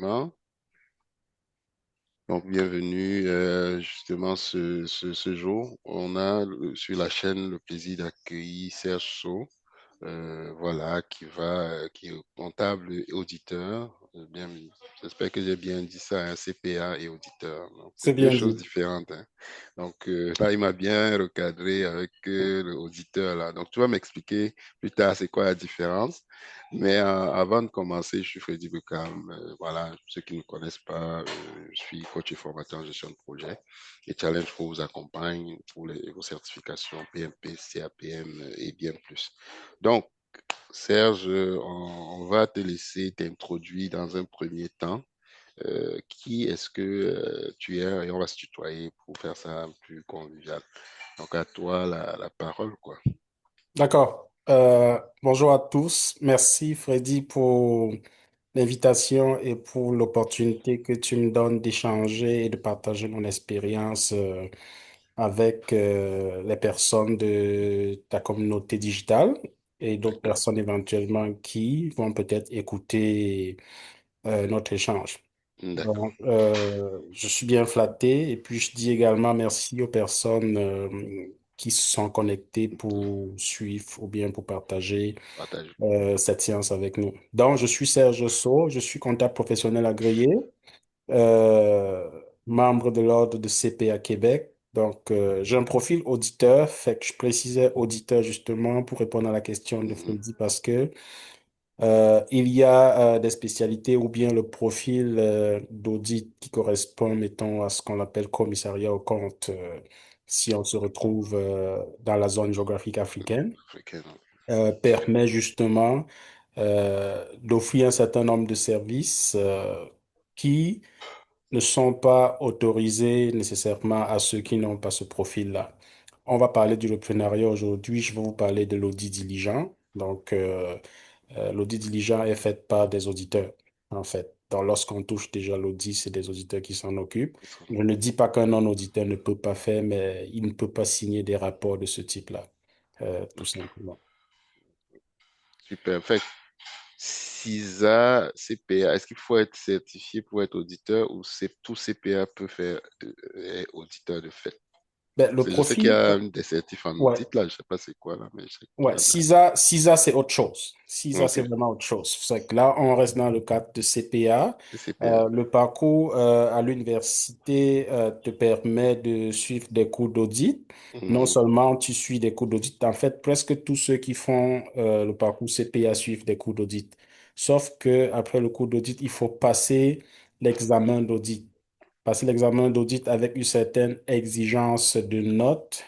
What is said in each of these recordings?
effectivement. Donc, bienvenue. Justement, ce jour, on a sur la chaîne le plaisir d'accueillir Serge So, voilà, qui est comptable et auditeur. Bien, j'espère que j'ai bien dit ça, un CPA et auditeur. Donc, C'est c'est deux bien choses dit. différentes, hein. Donc, là, il m'a bien recadré avec l'auditeur, là. Donc, tu vas m'expliquer plus tard c'est quoi la différence. Mais avant de commencer, je suis Freddy Beckham. Voilà, ceux qui ne me connaissent pas, je suis coach et formateur en gestion de projet. Et Challenge Pro vous accompagne pour vos certifications PMP, CAPM et bien plus. Donc, Serge, on va te laisser t'introduire dans un premier temps. Qui est-ce que tu es? Et on va se tutoyer pour faire ça plus convivial. Donc, à toi la parole, quoi. D'accord. Bonjour à tous. Merci Freddy pour l'invitation et pour l'opportunité que tu me donnes d'échanger et de partager mon expérience avec les personnes de ta communauté digitale et d'autres personnes éventuellement qui vont peut-être écouter notre échange. D'accord. Donc, je suis bien flatté et puis je dis également merci aux personnes qui se sont connectées pour suivre ou bien pour partager Partage. cette séance avec nous. Donc, je suis Serge So, je suis comptable professionnel agréé, membre de l'Ordre de CPA Québec. Donc, j'ai un profil auditeur, fait que je précisais auditeur justement pour répondre à la question de Mhm. Freddy parce que il y a des spécialités ou bien le profil d'audit qui correspond, mettons, à ce qu'on appelle commissariat aux comptes si on se retrouve dans la zone géographique africaine, Africain, donc. permet justement d'offrir un certain nombre de services qui ne sont pas autorisés nécessairement à ceux qui n'ont pas ce profil-là. On va parler du reprenariat aujourd'hui. Je vais vous parler de l'audit diligent. Donc, l'audit diligent est fait par des auditeurs, en fait. Donc, lorsqu'on touche déjà l'audit, c'est des auditeurs qui s'en occupent. Je ne dis pas qu'un non-auditeur ne peut pas faire, mais il ne peut pas signer des rapports de ce type-là, tout Ok. simplement. Super. Fait que CISA, CPA, est-ce qu'il faut être certifié pour être auditeur ou c'est tout CPA peut faire est auditeur de fait? Ben, le Je sais qu'il y profil, a des certifs en ouais. audit là, je sais pas c'est quoi là, mais je sais qu'il Ouais, y en a. CISA, c'est autre chose. CISA, Ok, c'est vraiment autre chose. C'est que là, on reste dans le cadre de CPA. c'est CPA. Le parcours à l'université te permet de suivre des cours d'audit. Non Mhm. seulement tu suis des cours d'audit, en fait, presque tous ceux qui font le parcours CPA suivent des cours d'audit. Sauf que après le cours d'audit, il faut passer l'examen d'audit. Passer l'examen d'audit avec une certaine exigence de notes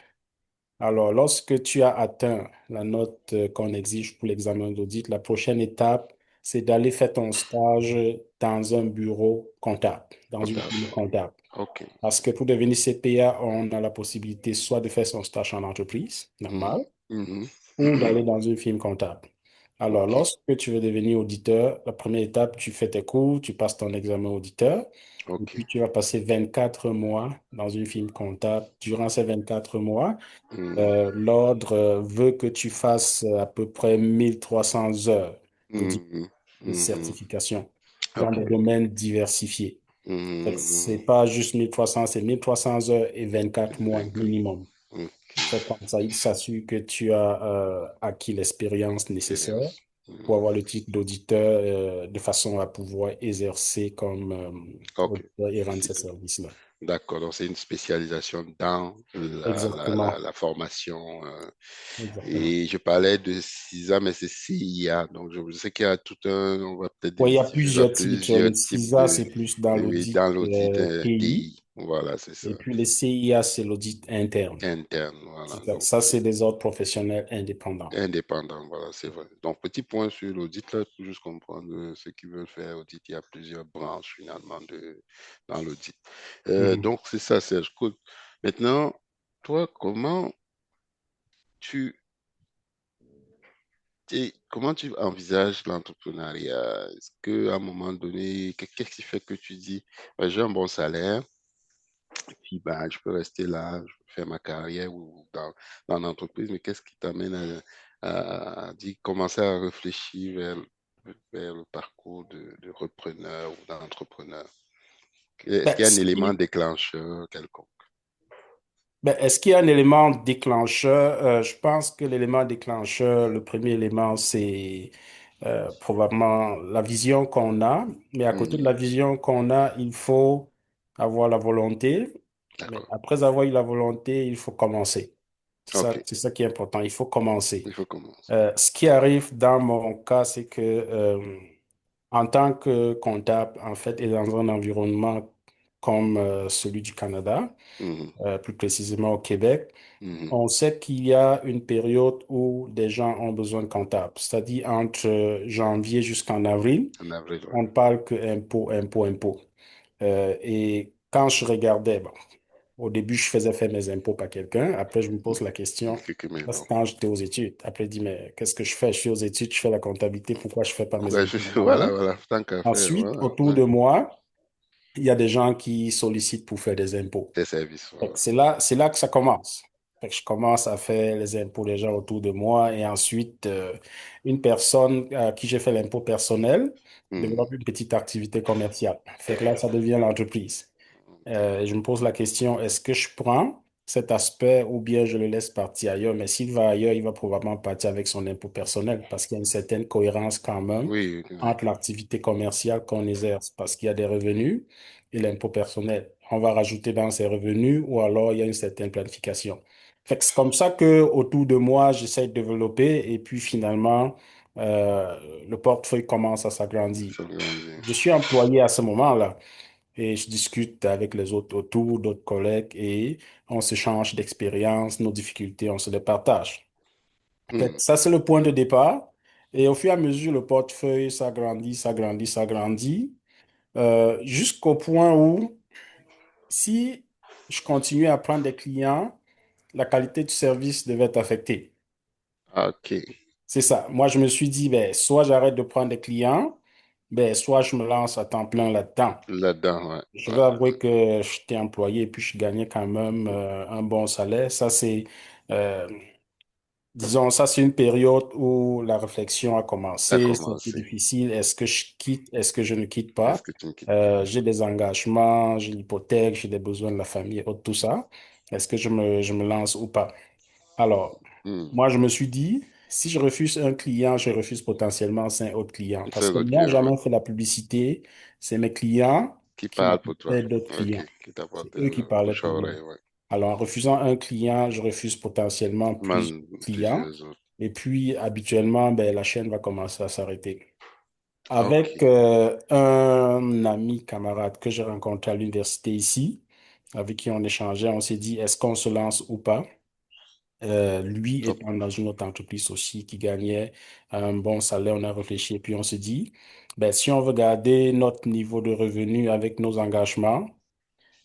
alors, lorsque tu as atteint la note qu'on exige pour l'examen d'audit, la prochaine étape, c'est d'aller faire ton stage dans un bureau comptable, dans une firme Comptable. comptable. Ok. Parce que pour devenir CPA, on a la possibilité soit de faire son stage en entreprise, Mhm. normal, Mhm. ou d'aller dans une firme comptable. Alors, Ok, lorsque tu veux devenir auditeur, la première étape, tu fais tes cours, tu passes ton examen auditeur, et ok. puis tu vas passer 24 mois dans une firme comptable. Durant ces 24 mois, Mhm. l'ordre veut que tu fasses à peu près 1300 heures d'audit Mhm. de Mhm. certification dans Ok. des domaines diversifiés. Fait que c'est Mhm. pas juste 1300, c'est 1300 heures et 24 mois 24. minimum. Ok. Fait comme ça, il s'assure que tu as acquis l'expérience nécessaire Expérience. pour Mhm. avoir le titre d'auditeur de façon à pouvoir exercer comme Ok. auditeur et rendre Si. ces services-là. D'accord, donc c'est une spécialisation dans Exactement. la formation. Exactement. Et je parlais de CISA, mais c'est CIA. Donc je sais qu'il y a tout un, on va peut-être Oui, il y a démystifier plusieurs types. plusieurs Le types CISA, c'est plus dans oui, l'audit dans l'audit pays. TI. Voilà, c'est ça. Et puis le CIA, c'est l'audit interne. Interne, voilà. C'est ça, Donc, ça, c'est des ordres professionnels indépendants. indépendant, voilà, c'est vrai. Donc, petit point sur l'audit, là, pour juste comprendre ceux qui veulent faire audit, il y a plusieurs branches finalement dans l'audit. Mhm. Donc, c'est ça, Serge. Cool. Maintenant, toi, tu, comment tu envisages l'entrepreneuriat? Est-ce qu'à un moment donné, qu'est-ce qui fait que tu dis, ben, j'ai un bon salaire, et puis ben, je peux rester là, je peux faire ma carrière ou dans l'entreprise, mais qu'est-ce qui t'amène à dire, commencer à réfléchir vers vers le parcours de repreneur ou d'entrepreneur? Est-ce Ben, qu'il y a un ce élément qui- déclencheur quelconque? ben, est-ce qu'il y a un élément déclencheur? Je pense que l'élément déclencheur, le premier élément, c'est probablement la vision qu'on a. Mais à côté de Mhm. la vision qu'on a, il faut avoir la volonté. Mais D'accord. après avoir eu la volonté, il faut commencer. OK. C'est ça qui est important. Il faut commencer. Il faut commencer. Ce qui arrive dans mon cas, c'est que en tant que comptable, en fait, et dans un environnement comme celui du Canada, Mhm. plus précisément au Québec, Mhm. on sait qu'il y a une période où des gens ont besoin de comptables, c'est-à-dire entre janvier jusqu'en avril, En avril, ouais. on ne parle que impôts, impôts, impôts. Et quand je regardais, bon, au début, je faisais faire mes impôts par quelqu'un. Après, je me pose la question, Quelques ça, c'est maisons. quand j'étais aux études. Après, je dis, mais qu'est-ce que je fais? Je suis aux études, je fais la comptabilité, pourquoi je fais pas mes Pourquoi impôts voilà, moi-même? voilà, tant qu'à faire, Ensuite, voilà, autour ouais. de moi, il y a des gens qui sollicitent pour faire des impôts. Des services, Fait que voilà. c'est là que ça commence. Fait que je commence à faire les impôts des gens autour de moi et ensuite, une personne à qui j'ai fait l'impôt personnel Mhm. développe une petite activité commerciale. Fait que là, ça devient l'entreprise. Je me pose la question, est-ce que je prends cet aspect ou bien je le laisse partir ailleurs? Mais s'il va ailleurs, il va probablement partir avec son impôt personnel parce qu'il y a une certaine cohérence quand même Oui, oui, entre l'activité commerciale qu'on exerce parce qu'il y a des revenus et l'impôt personnel. On va rajouter dans ces revenus ou alors il y a une certaine planification. Fait que c'est comme ça que autour de moi, j'essaie de développer et puis finalement, euh, le portefeuille commence à s'agrandir. ça grandit. Je suis employé à ce moment-là et je discute avec les autres autour, d'autres collègues et on s'échange d'expériences, nos difficultés, on se les partage. En fait, Mhm. ça, c'est le point de départ. Et au fur et à mesure, le portefeuille s'agrandit, s'agrandit, s'agrandit, jusqu'au point où, si je continue à prendre des clients, la qualité du service devait être affectée. OK. C'est ça. Moi, je me suis dit, ben, soit j'arrête de prendre des clients, ben, soit je me lance à temps plein là-dedans. Là-dedans, ouais. Je vais Ouais. avouer que j'étais employé et puis je gagnais quand même un bon salaire. Euh, disons, ça, c'est une période où la réflexion a Ça a commencé. C'était commencé. difficile. Est-ce que je quitte? Est-ce que je ne quitte Est-ce pas? que tu ne quittes pas? J'ai des engagements, j'ai l'hypothèque, j'ai des besoins de la famille, et tout ça. Est-ce que je me lance ou pas? Alors, Mhm. moi, je me suis dit, si je refuse un client, je refuse potentiellement 5 autres clients. C'est Parce que votre moi, client, ouais. jamais fait la publicité. C'est mes clients Qui qui parle pour toi. m'apportaient d'autres OK. clients. Qui C'est t'apporte eux qui le parlaient bouche à pour moi. oreille, ouais. Alors, en refusant un client, je refuse potentiellement plusieurs clients. Plusieurs autres. Et puis, habituellement, ben, la chaîne va commencer à s'arrêter. Avec OK. un ami camarade que j'ai rencontré à l'université ici, avec qui on échangeait, on s'est dit, est-ce qu'on se lance ou pas? Lui Hop. étant dans une autre entreprise aussi qui gagnait un bon salaire, on a réfléchi et puis on s'est dit, ben, si on veut garder notre niveau de revenu avec nos engagements,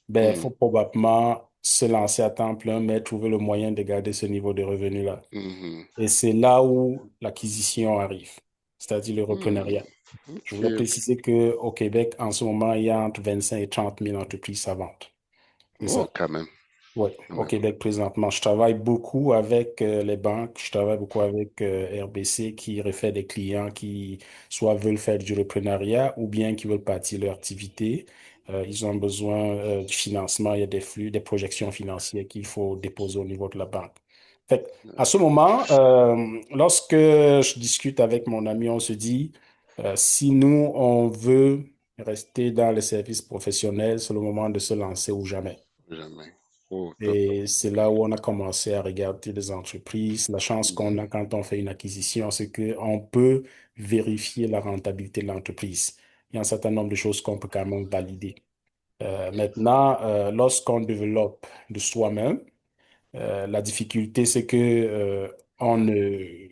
ben, il Mhm. faut probablement se lancer à temps plein, mais trouver le moyen de garder ce niveau de revenu-là. Mhm. Et c'est là où l'acquisition arrive, c'est-à-dire le Mhm. reprenariat. Je OK, voulais OK. préciser qu'au Québec, en ce moment, il y a entre 25 et 30 000 entreprises savantes. C'est Oh, ça. quand même. Oui, Quand au même. Québec présentement. Je travaille beaucoup avec les banques, je travaille beaucoup avec RBC qui réfère des clients qui soit veulent faire du reprenariat ou bien qui veulent partir leur activité. Ils ont besoin du financement, il y a des flux, des projections financières qu'il faut déposer au niveau de la banque. Fait que, à ce moment, lorsque je discute avec mon ami, on se dit, si nous, on veut rester dans les services professionnels, c'est le moment de se lancer ou jamais. Jamais. Oh, top. Et c'est là où on a commencé à regarder des entreprises. La chance qu'on Mhm. a quand on fait une acquisition, c'est qu'on peut vérifier la rentabilité de l'entreprise. Il y a un certain nombre de choses qu'on peut quand même valider. Maintenant, lorsqu'on développe de soi-même, la difficulté, c'est que on ne,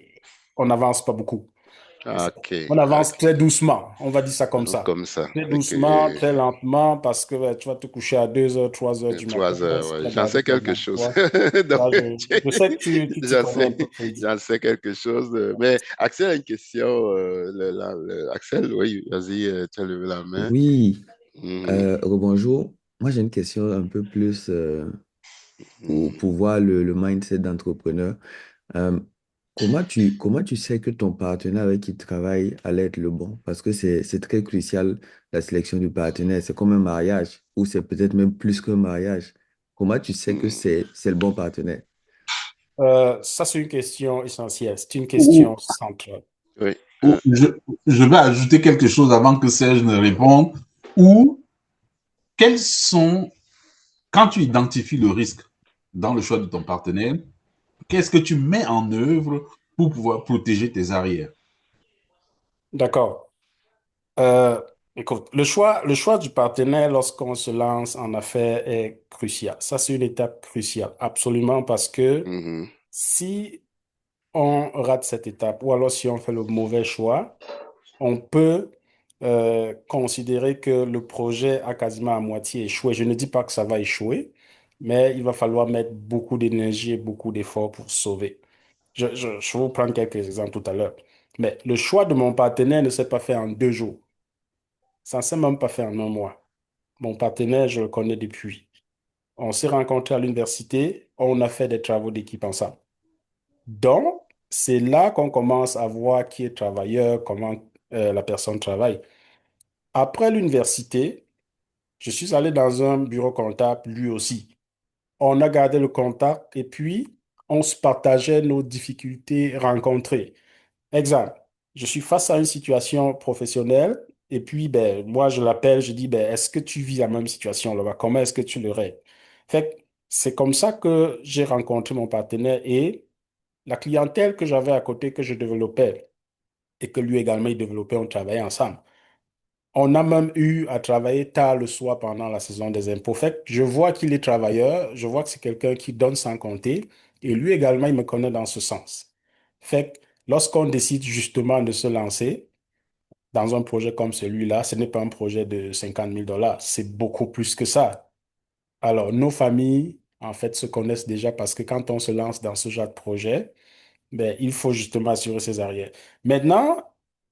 on n'avance pas beaucoup. C'est ça. OK, On avance OK. très doucement, on va dire ça comme ça. Comme ça. Très OK. doucement, très lentement, parce que tu vas te coucher à 2 heures, 3 heures du matin. 3 heures, Si tu ouais. as J'en gardé sais ton quelque chose. emploi, Donc, là, je sais que tu t'y j'en connais un sais, peu, Freddy. j'en sais quelque chose. Mais Axel a une question. Axel, oui, vas-y, tu as levé la main. Oui, Mhm, rebonjour. Moi, j'ai une question un peu plus mhm, pour voir le mindset d'entrepreneur. Euh, comment tu sais que ton partenaire avec qui tu travailles allait être le bon? Parce que c'est très crucial, la sélection du partenaire. C'est comme un mariage, ou c'est peut-être même plus qu'un mariage. Comment tu sais que Hmm. c'est le bon partenaire? Ça, c'est une question essentielle. C'est une Ou, question centrale. Oui. ou je vais ajouter quelque chose avant que Serge ne réponde. Ou quels sont, quand tu identifies le risque dans le choix de ton partenaire, qu'est-ce que tu mets en œuvre pour pouvoir protéger tes arrières? D'accord. Euh, Écoute, le choix du partenaire lorsqu'on se lance en affaires est crucial. Ça, c'est une étape cruciale, absolument, parce que Mhm. si on rate cette étape, ou alors si on fait le mauvais choix, on peut considérer que le projet a quasiment à moitié échoué. Je ne dis pas que ça va échouer, mais il va falloir mettre beaucoup d'énergie et beaucoup d'efforts pour sauver. Je vais vous prendre quelques exemples tout à l'heure. Mais le choix de mon partenaire ne s'est pas fait en 2 jours. Ça ne s'est même pas fait en un mois. Mon partenaire, je le connais depuis. On s'est rencontrés à l'université, on a fait des travaux d'équipe ensemble. Donc, c'est là qu'on commence à voir qui est travailleur, comment la personne travaille. Après l'université, je suis allé dans un bureau comptable, lui aussi. On a gardé le contact et puis on se partageait nos difficultés rencontrées. Exemple, je suis face à une situation professionnelle et puis ben, moi je l'appelle, je dis ben, est-ce que tu vis la même situation là-bas? Comment est-ce que tu le règles? Fait que c'est comme ça que j'ai rencontré mon partenaire et la clientèle que j'avais à côté que je développais et que lui également il développait, on travaillait ensemble. On a même eu à travailler tard le soir pendant la saison des impôts. Fait que je vois qu'il est travailleur, je vois que c'est quelqu'un qui donne sans compter, et lui également, il me connaît dans ce sens. Fait que lorsqu'on décide justement de se lancer dans un projet comme celui-là, ce n'est pas un projet de 50 000 $, c'est beaucoup plus que ça. Alors, nos familles, en fait, se connaissent déjà parce que quand on se lance dans ce genre de projet, ben, il faut justement assurer ses arrières. Maintenant,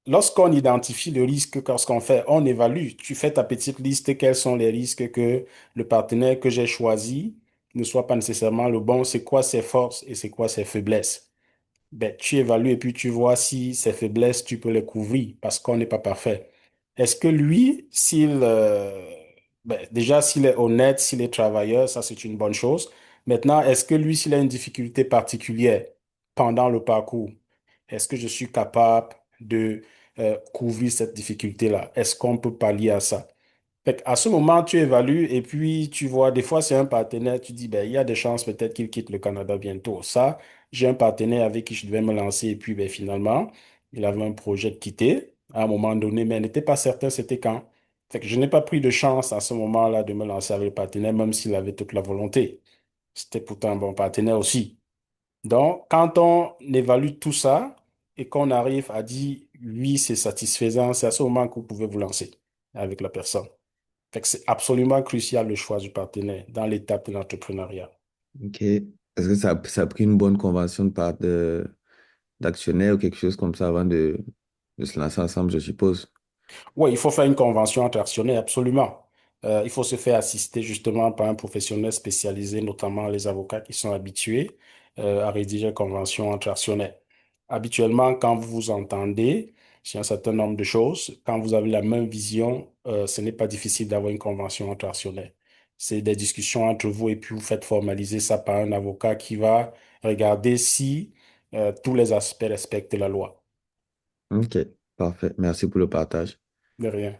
lorsqu'on identifie le risque, lorsqu'on fait, on évalue. Tu fais ta petite liste, quels sont les risques que le partenaire que j'ai choisi ne soit pas nécessairement le bon, c'est quoi ses forces et c'est quoi ses faiblesses. Ben, tu évalues et puis tu vois si ses faiblesses, tu peux les couvrir parce qu'on n'est pas parfait. Est-ce que lui, déjà, s'il est honnête, s'il est travailleur, ça c'est une bonne chose. Maintenant, est-ce que lui, s'il a une difficulté particulière pendant le parcours, est-ce que je suis capable de couvrir cette difficulté-là? Est-ce qu'on peut pallier à ça? Fait à ce moment, tu évalues et puis tu vois, des fois, c'est un partenaire, tu dis, ben, il y a des chances peut-être qu'il quitte le Canada bientôt. Ça, j'ai un partenaire avec qui je devais me lancer et puis ben, finalement, il avait un projet de quitter à un moment donné, mais il n'était pas certain c'était quand. Fait que je n'ai pas pris de chance à ce moment-là de me lancer avec le partenaire, même s'il avait toute la volonté. C'était pourtant un bon partenaire aussi. Donc, quand on évalue tout ça et qu'on arrive à dire oui, c'est satisfaisant, c'est à ce moment que vous pouvez vous lancer avec la personne. Fait que c'est absolument crucial le choix du partenaire dans l'étape de l'entrepreneuriat. Ok. Est-ce que ça a pris une bonne convention d'actionnaire ou quelque chose comme ça avant de se lancer ensemble, je suppose? Oui, il faut faire une convention entre actionnaires, absolument. Il faut se faire assister justement par un professionnel spécialisé, notamment les avocats qui sont habitués à rédiger une convention entre actionnaires. Habituellement, quand vous vous entendez sur un certain nombre de choses, quand vous avez la même vision, ce n'est pas difficile d'avoir une convention entre actionnaires. C'est des discussions entre vous et puis vous faites formaliser ça par un avocat qui va regarder si tous les aspects respectent la loi. Ok, parfait. Merci pour le partage. De rien.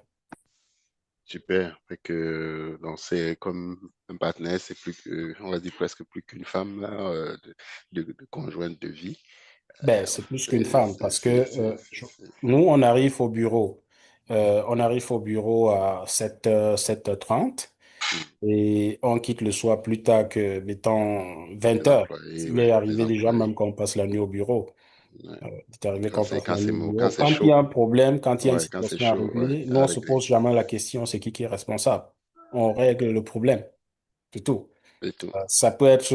Super. Fait que, donc, c'est comme un partenaire, c'est plus que, on va dire presque plus qu'une femme, là, de conjointe de vie. Ben, c'est plus qu'une C'est, femme c'est, parce que c'est, c'est, nous, on arrive au bureau. On arrive au bureau à 7h30 et on quitte le soir plus tard que, mettons, les 20h. employés, Il ouais, est les arrivé déjà employés. même qu'on passe la nuit au bureau. Ouais. Il est arrivé qu'on passe Quand la c'est nuit au mou, quand bureau. c'est Quand il y chaud, a un problème, quand il y a une ouais, quand c'est situation à chaud, ouais, régler, nous, on à ne se régler pose jamais la question, c'est qui est responsable. On règle le problème, c'est tout. et tout. Ça peut être,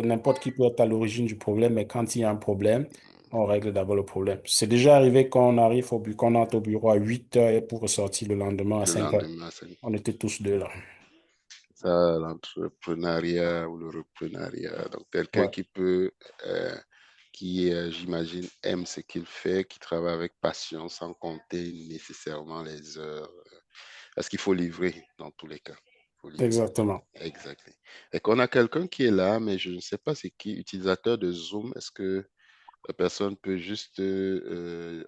n'importe qui peut être à l'origine du problème, mais quand il y a un problème, on règle d'abord le problème. C'est déjà arrivé qu'on arrive qu'on entre au bureau à 8h et pour ressortir le lendemain à Le 5h. lendemain, c'est On était tous deux là. ça, l'entrepreneuriat ou le reprenariat. Donc, quelqu'un Ouais. qui peut, euh, qui, j'imagine, aime ce qu'il fait, qui travaille avec passion, sans compter nécessairement les heures, parce qu'il faut livrer dans tous les cas. Il faut livrer. Exactement. Exact. Et qu'on a quelqu'un qui est là, mais je ne sais pas c'est qui, utilisateur de Zoom. Est-ce que la personne peut juste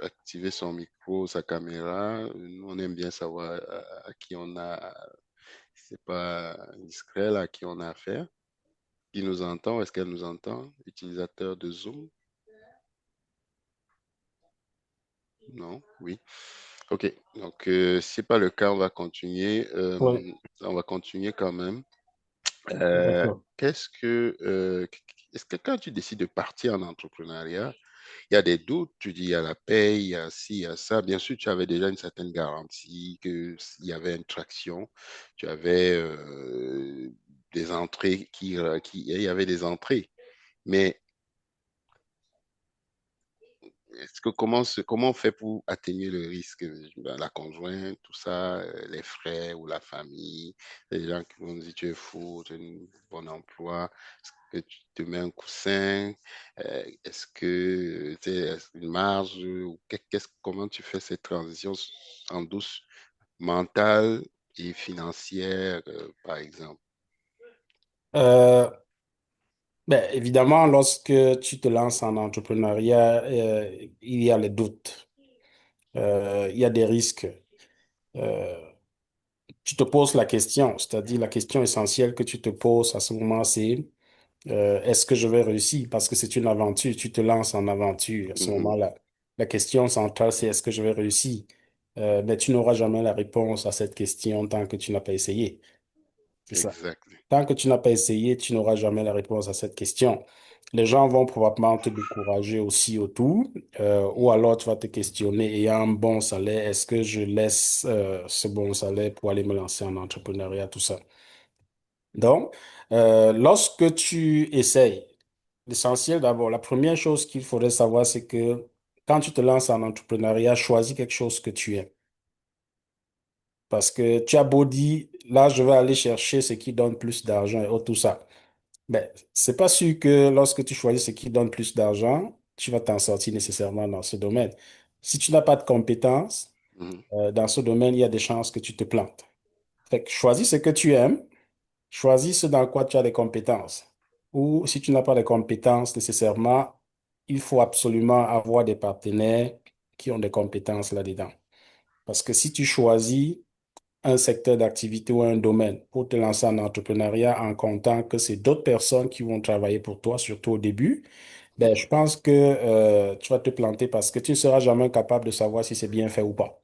activer son micro, sa caméra? Nous, on aime bien savoir à qui on a, c'est pas discret là, à qui on a affaire. Qui nous entend? Est-ce qu'elle nous entend? Utilisateur de Zoom? Non? Oui. OK. Donc, si ce n'est pas le cas, on va continuer. Oui, On va continuer quand même. d'accord. Est-ce que quand tu décides de partir en entrepreneuriat, il y a des doutes, tu dis il y a la paye, il y a ci, il y a ça. Bien sûr, tu avais déjà une certaine garantie qu'il y avait une traction, tu avais des entrées il y avait des entrées. Mais comment on fait pour atténuer le risque? Ben, la conjointe, tout ça, les frères ou la famille, les gens qui vont dire tu es fou, tu as un bon emploi, est-ce que tu te mets un coussin? Est-ce que tu sais, une marge ou comment tu fais cette transition en douce, mentale et financière, par exemple? Euh, ben, évidemment, lorsque tu te lances en entrepreneuriat, il y a les doutes, il y a des risques. Euh, Tu te poses la question, c'est-à-dire la question essentielle que tu te poses à ce moment, c'est est-ce que je vais réussir? Parce que c'est une aventure, tu te lances en aventure à ce Mhm. moment-là. La question centrale, c'est est-ce que je vais réussir? Mais tu n'auras jamais la réponse à cette question tant que tu n'as pas essayé. C'est ça. Exact. Tant que tu n'as pas essayé, tu n'auras jamais la réponse à cette question. Les gens vont probablement te décourager aussi autour, ou alors tu vas te questionner, ayant un bon salaire, est-ce que je laisse ce bon salaire pour aller me lancer en entrepreneuriat, tout ça. Donc, lorsque tu essayes, l'essentiel d'abord, la première chose qu'il faudrait savoir, c'est que quand tu te lances en entrepreneuriat, choisis quelque chose que tu aimes. Parce que tu as beau dire, là, je vais aller chercher ce qui donne plus d'argent et autres, tout ça. Ben, c'est pas sûr que lorsque tu choisis ce qui donne plus d'argent, tu vas t'en sortir nécessairement dans ce domaine. Si tu n'as pas de compétences, Mhm. dans ce domaine, il y a des chances que tu te plantes. Fait que choisis ce que tu aimes, choisis ce dans quoi tu as des compétences. Ou si tu n'as pas de compétences nécessairement, il faut absolument avoir des partenaires qui ont des compétences là-dedans. Parce que si tu choisis un secteur d'activité ou un domaine pour te lancer en entrepreneuriat en comptant que c'est d'autres personnes qui vont travailler pour toi, surtout au début, ben, je Mhm. pense que tu vas te planter parce que tu ne seras jamais capable de savoir si c'est bien fait ou pas.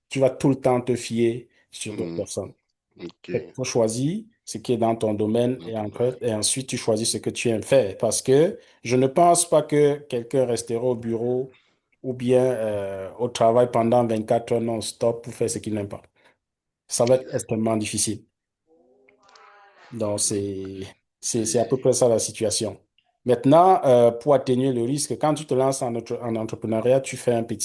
Tu vas tout le temps te fier sur d'autres Mhm. personnes. OK. Il faut choisir ce qui est dans ton domaine Dans ton domaine. et ensuite tu choisis ce que tu aimes faire. Parce que je ne pense pas que quelqu'un restera au bureau ou bien au travail pendant 24 heures non-stop pour faire ce qu'il n'aime pas. Ça va être Exact. extrêmement difficile. Donc, c'est à Et- peu près ça la situation. Maintenant, pour atténuer le risque, quand tu te lances en entrepreneuriat, tu fais un ben,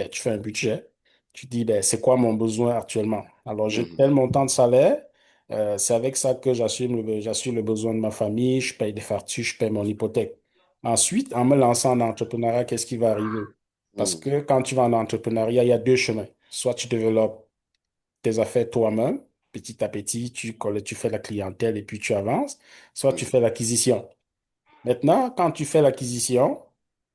tu fais un budget. Tu dis, ben, c'est quoi mon besoin actuellement? Alors, j'ai Mhm. tel montant de salaire. C'est avec ça que j'assure le besoin de ma famille. Je paye des factures, je paye mon hypothèque. Ensuite, en me lançant en entrepreneuriat, qu'est-ce qui va arriver? Parce Mhm. que quand tu vas en entrepreneuriat, il y a deux chemins. Soit tu développes tes affaires toi-même. Petit à petit, tu fais la clientèle et puis tu avances. Soit tu Mhm. fais l'acquisition. Maintenant, quand tu fais l'acquisition,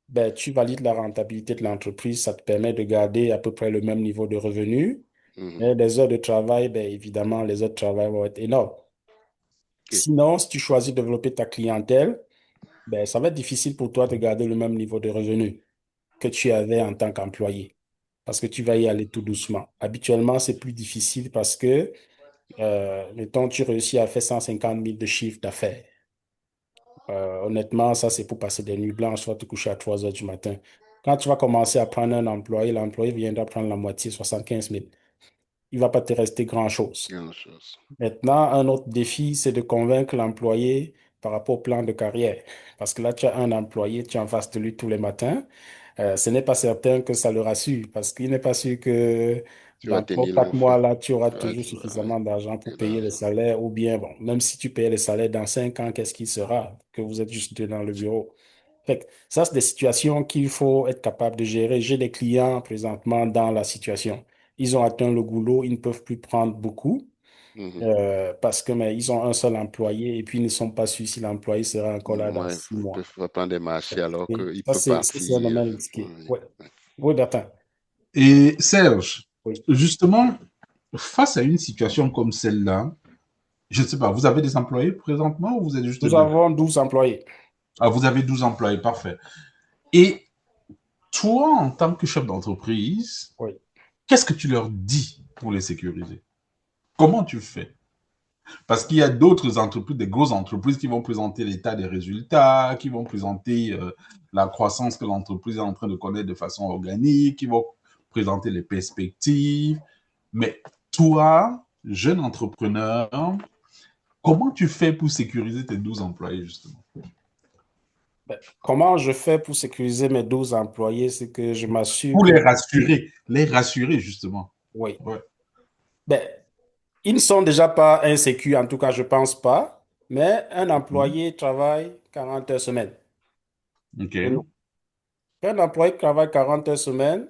ben, tu valides la rentabilité de l'entreprise. Ça te permet de garder à peu près le même niveau de revenus. Mhm. Et les heures de travail, ben, évidemment, les heures de travail vont être énormes. OK. Sinon, si tu choisis de développer ta clientèle, ben, ça va être difficile pour toi de garder le même niveau de revenus que tu avais en tant qu'employé. Parce que tu vas y aller tout doucement. Habituellement, c'est plus difficile parce que mettons, tu réussis à faire 150 000 de chiffre d'affaires. Honnêtement, ça, c'est pour passer des nuits blanches. Tu vas te coucher à 3 heures du matin. Quand tu vas commencer à prendre un employé, l'employé viendra prendre la moitié, 75 000. Il ne va pas te rester grand-chose. Grand chose. Maintenant, un autre défi, c'est de convaincre l'employé par rapport au plan de carrière. Parce que là, tu as un employé, tu es en face de lui tous les matins. Ce n'est pas certain que ça le rassure parce qu'il n'est pas sûr que Tu vas dans trois tenir quatre mois, l'enfant. là, tu auras Ouais, toujours ouais, suffisamment d'argent de pour payer les l'argent. salaires ou bien, bon, même si tu payes les salaires dans 5 ans, qu'est-ce qu'il sera que vous êtes juste deux dans le bureau? Fait que ça, c'est des situations qu'il faut être capable de gérer. J'ai des clients présentement dans la situation. Ils ont atteint le goulot, ils ne peuvent plus prendre beaucoup Mhm. parce que mais, ils ont un seul employé et puis ils ne sont pas sûrs si l'employé sera encore là dans Ouais, six il mois. peut prendre des marchés alors Et qu'il ça, peut c'est un partir. domaine risqué. Oui. Ouais. Oui, Bertrand. Et Serge, Oui. justement, face à une situation comme celle-là, je ne sais pas, vous avez des employés présentement ou vous êtes juste Nous deux? avons 12 employés. Ah, vous avez 12 employés, parfait. Et toi, en tant que chef d'entreprise, Oui. qu'est-ce que tu leur dis pour les sécuriser? Comment tu fais? Parce qu'il y a d'autres entreprises, des grosses entreprises qui vont présenter l'état des résultats, qui vont présenter la croissance que l'entreprise est en train de connaître de façon organique, qui vont présenter les perspectives. Mais toi, jeune entrepreneur, comment tu fais pour sécuriser tes 12 employés, justement? Ben, comment je fais pour sécuriser mes 12 employés? C'est que je m'assure Pour que, les rassurer, justement. oui. Ouais. Ben, ils ne sont déjà pas insécures, en tout cas, je pense pas. Mais un Mhm. employé travaille 40 heures semaine. OK. Et nous, un employé travaille 40 heures semaine.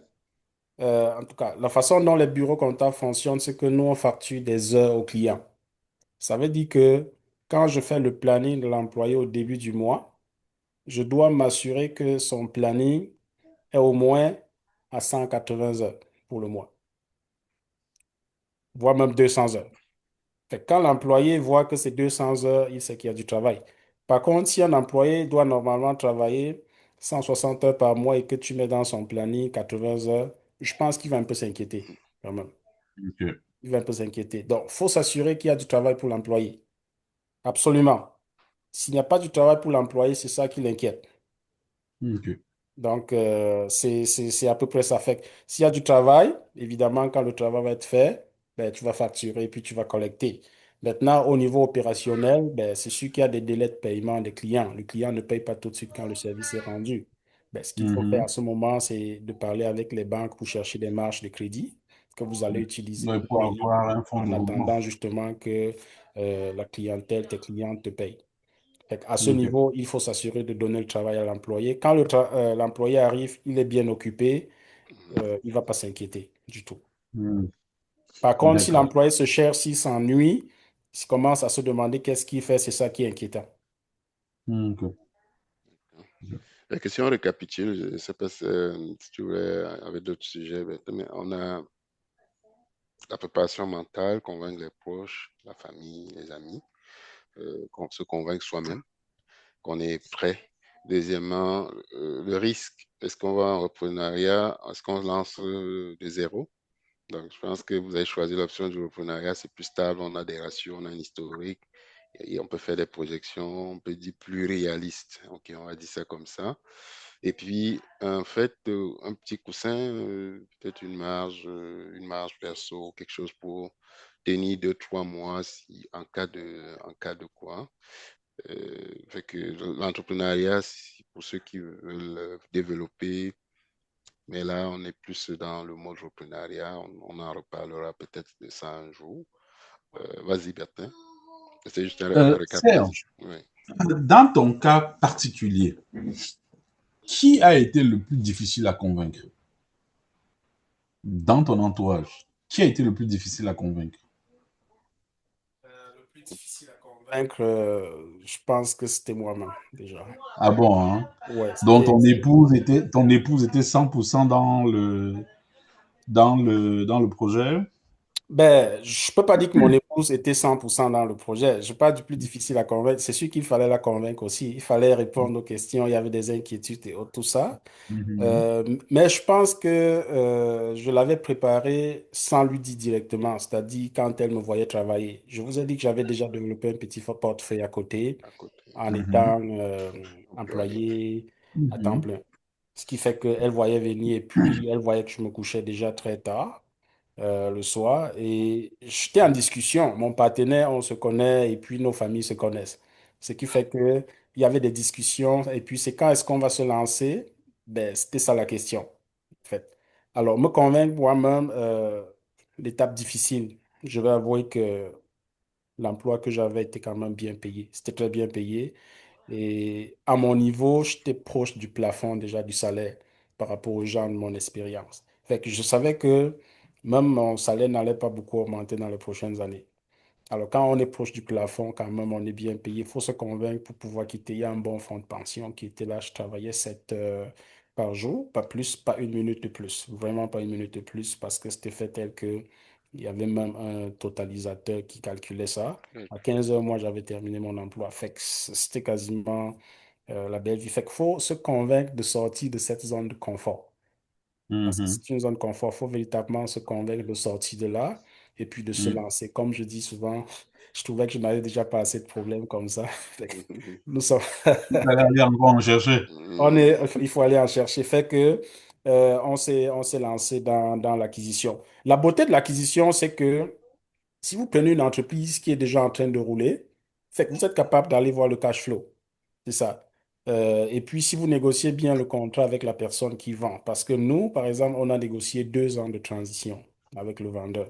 En tout cas, la façon dont les bureaux comptables fonctionnent, c'est que nous, on facture des heures aux clients. Ça veut dire que quand je fais le planning de l'employé au début du mois, je dois m'assurer que son planning est au moins à 180 heures pour le mois, voire même 200 heures. Fait que quand l'employé voit que c'est 200 heures, il sait qu'il y a du travail. Par contre, si un employé doit normalement travailler 160 heures par mois et que tu mets dans son planning 80 heures, je pense qu'il va un peu s'inquiéter quand même. OK. Il va un peu s'inquiéter. Donc, il faut s'assurer qu'il y a du travail pour l'employé. Absolument. S'il n'y a pas du travail pour l'employé, c'est ça qui l'inquiète. OK. Donc, c'est à peu près ça. Fait que s'il y a du travail, évidemment, quand le travail va être fait, ben, tu vas facturer puis tu vas collecter. Maintenant, au niveau opérationnel, ben, c'est sûr qu'il y a des délais de paiement des clients. Le client ne paye pas tout de suite quand le service est rendu. Ben, ce qu'il faut faire à Mhm. ce moment, c'est de parler avec les banques pour chercher des marges de crédit que vous allez utiliser Ouais, pour pour payer avoir un fonds en de roulement. attendant justement que la clientèle, tes clients te payent. Fait à ce OK. niveau, il faut s'assurer de donner le travail à l'employé. Quand l'employé arrive, il est bien occupé, il ne va pas s'inquiéter du tout. Hmm. Par contre, si D'accord. l'employé se cherche, s'il s'ennuie, s'il commence à se demander qu'est-ce qu'il fait, c'est ça qui est inquiétant. OK. La question récapitule, je ne sais pas si tu veux, avec d'autres sujets, mais on a la préparation mentale, convaincre les proches, la famille, les amis, qu'on se convainque soi-même, qu'on est prêt. Deuxièmement, le risque. Est-ce qu'on va en reprenariat? Est-ce qu'on lance de zéro? Donc, je pense que vous avez choisi l'option du reprenariat, c'est plus stable, on a des ratios, on a un historique, et on peut faire des projections, on peut dire plus réalistes. Ok, on va dire ça comme ça. Et puis, en fait, un petit coussin, peut-être une marge perso, quelque chose pour tenir 2, 3 mois si, en cas de quoi. Fait que l'entrepreneuriat, pour ceux qui veulent développer, mais là, on est plus dans le mode entrepreneuriat. On en reparlera peut-être de ça un jour. Vas-y, Bertin. C'est juste un récapitule. Serge, Oui. dans ton cas particulier, qui a été le plus difficile à convaincre dans ton entourage? Qui a été le plus difficile à convaincre? Le plus difficile à convaincre, je pense que c'était moi-même déjà. Ah bon, hein? Ouais, Donc c'était. ton épouse était 100% dans le projet? Ben, je peux pas dire que mon épouse était 100% dans le projet. Je pas du plus difficile à convaincre. C'est sûr qu'il fallait la convaincre aussi. Il fallait répondre aux questions. Il y avait des inquiétudes et tout ça. Mhm. Mais je pense que je l'avais préparée sans lui dire directement, c'est-à-dire quand elle me voyait travailler. Je vous ai dit que j'avais déjà développé un petit portefeuille à côté À côté. en Mhm. étant Employé. employé à temps Mhm. plein. Ce qui fait qu'elle voyait venir et puis elle voyait que je me couchais déjà très tard le soir et j'étais en discussion. Mon partenaire, on se connaît et puis nos familles se connaissent. Ce qui fait que il y avait des discussions et puis c'est quand est-ce qu'on va se lancer? Ben, c'était ça la question, en fait. Alors, me convaincre moi-même, l'étape difficile. Je vais avouer que l'emploi que j'avais était quand même bien payé. C'était très bien payé. Et à mon niveau, j'étais proche du plafond déjà du salaire par rapport aux gens de mon expérience. Fait que je savais que même mon salaire n'allait pas beaucoup augmenter dans les prochaines années. Alors, quand on est proche du plafond, quand même, on est bien payé. Il faut se convaincre pour pouvoir quitter. Il y a un bon fonds de pension qui était là. Je travaillais 7 heures par jour, pas plus, pas une minute de plus. Vraiment pas une minute de plus parce que c'était fait tel que il y avait même un totalisateur qui calculait ça. À 15 heures, moi, j'avais terminé mon emploi. Fait que c'était quasiment la belle vie. Fait qu'il faut se convaincre de sortir de cette zone de confort. Parce que Mhm. c'est une zone de confort. Il faut véritablement se convaincre de sortir de là et puis de se Mhm. lancer. Comme je dis souvent, je trouvais que je n'avais déjà pas assez de problèmes comme ça. Fait que nous sommes, Il fallait aller encore en chercher. il faut aller en chercher. Fait que on s'est lancé dans l'acquisition. La beauté de l'acquisition, c'est que si vous prenez une entreprise qui est déjà en train de rouler, fait que vous êtes capable d'aller voir le cash flow. C'est ça. Et puis, si vous négociez bien le contrat avec la personne qui vend, parce que nous, par exemple, on a négocié 2 ans de transition avec le vendeur.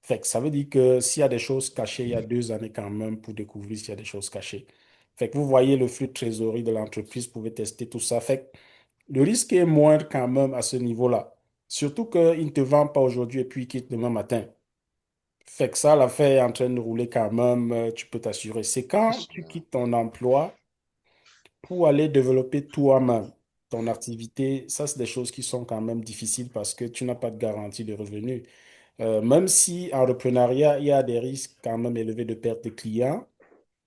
Fait que ça veut dire que s'il y a des choses cachées, il y a 2 années quand même pour découvrir s'il y a des choses cachées. Fait que vous voyez le flux de trésorerie de l'entreprise, vous pouvez tester tout ça. Fait que le risque est moindre quand même à ce niveau-là. Surtout qu'il ne te vend pas aujourd'hui et puis il quitte demain matin. Fait que ça, l'affaire est en train de rouler quand même, tu peux t'assurer. C'est C'est quand tu sûr. quittes ton emploi pour aller développer toi-même ton activité, ça, c'est des choses qui sont quand même difficiles parce que tu n'as pas de garantie de revenus. Même si en reprenariat, il y a des risques quand même élevés de perte de clients,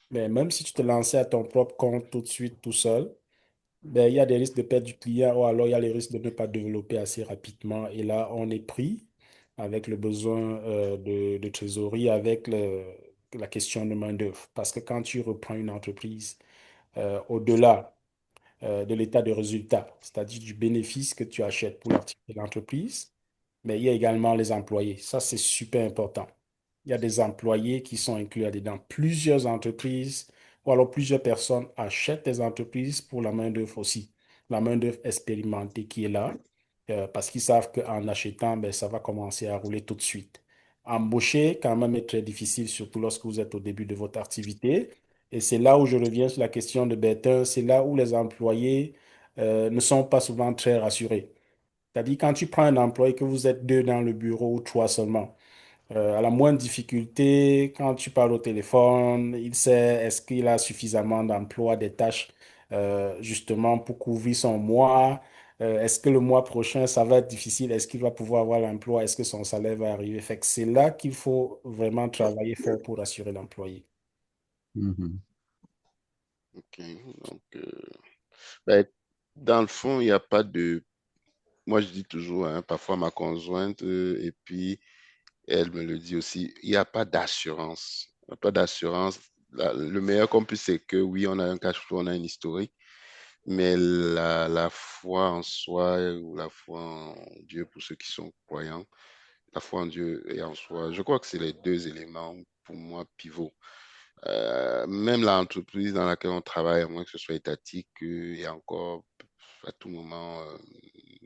mais même si tu te lançais à ton propre compte tout de suite, tout seul, ben, il y a des risques de perte du client ou alors il y a les risques de ne pas développer assez rapidement. Et là, on est pris avec le besoin de trésorerie, avec la question de main-d'œuvre. Parce que quand tu reprends une entreprise, au-delà de l'état de résultat, c'est-à-dire du bénéfice que tu achètes pour l'activité de l'entreprise, mais il y a également les employés. Ça, c'est super important. Il y a des employés qui sont inclus là-dedans. Plusieurs entreprises ou alors plusieurs personnes achètent des entreprises pour la main-d'œuvre aussi. La main-d'œuvre expérimentée qui est là, parce qu'ils savent qu'en achetant, ben, ça va commencer à rouler tout de suite. Embaucher, quand même, est très difficile, surtout lorsque vous êtes au début de votre activité. Et c'est là où je reviens sur la question de Bertin, c'est là où les employés ne sont pas souvent très rassurés. C'est-à-dire, quand tu prends un employé que vous êtes deux dans le bureau ou trois seulement, à la moindre difficulté, quand tu parles au téléphone, il sait est-ce qu'il a suffisamment d'emploi, des tâches justement pour couvrir son mois. Est-ce que le mois prochain, ça va être difficile? Est-ce qu'il va pouvoir avoir l'emploi? Est-ce que son salaire va arriver? Fait que c'est là qu'il faut vraiment travailler fort pour assurer l'employé. Mhm. Ok. Donc, ben, dans le fond, il n'y a pas de. Moi, je dis toujours, hein, parfois ma conjointe, et puis elle me le dit aussi, il n'y a pas d'assurance. Il n'y a pas d'assurance. Le meilleur qu'on puisse, c'est que oui, on a un cash flow, on a une historique, mais la foi en soi ou la foi en Dieu pour ceux qui sont croyants, la foi en Dieu et en soi, je crois que c'est les deux éléments pour moi pivots. Même l'entreprise dans laquelle on travaille, à moins que ce soit étatique, il y a encore à tout moment,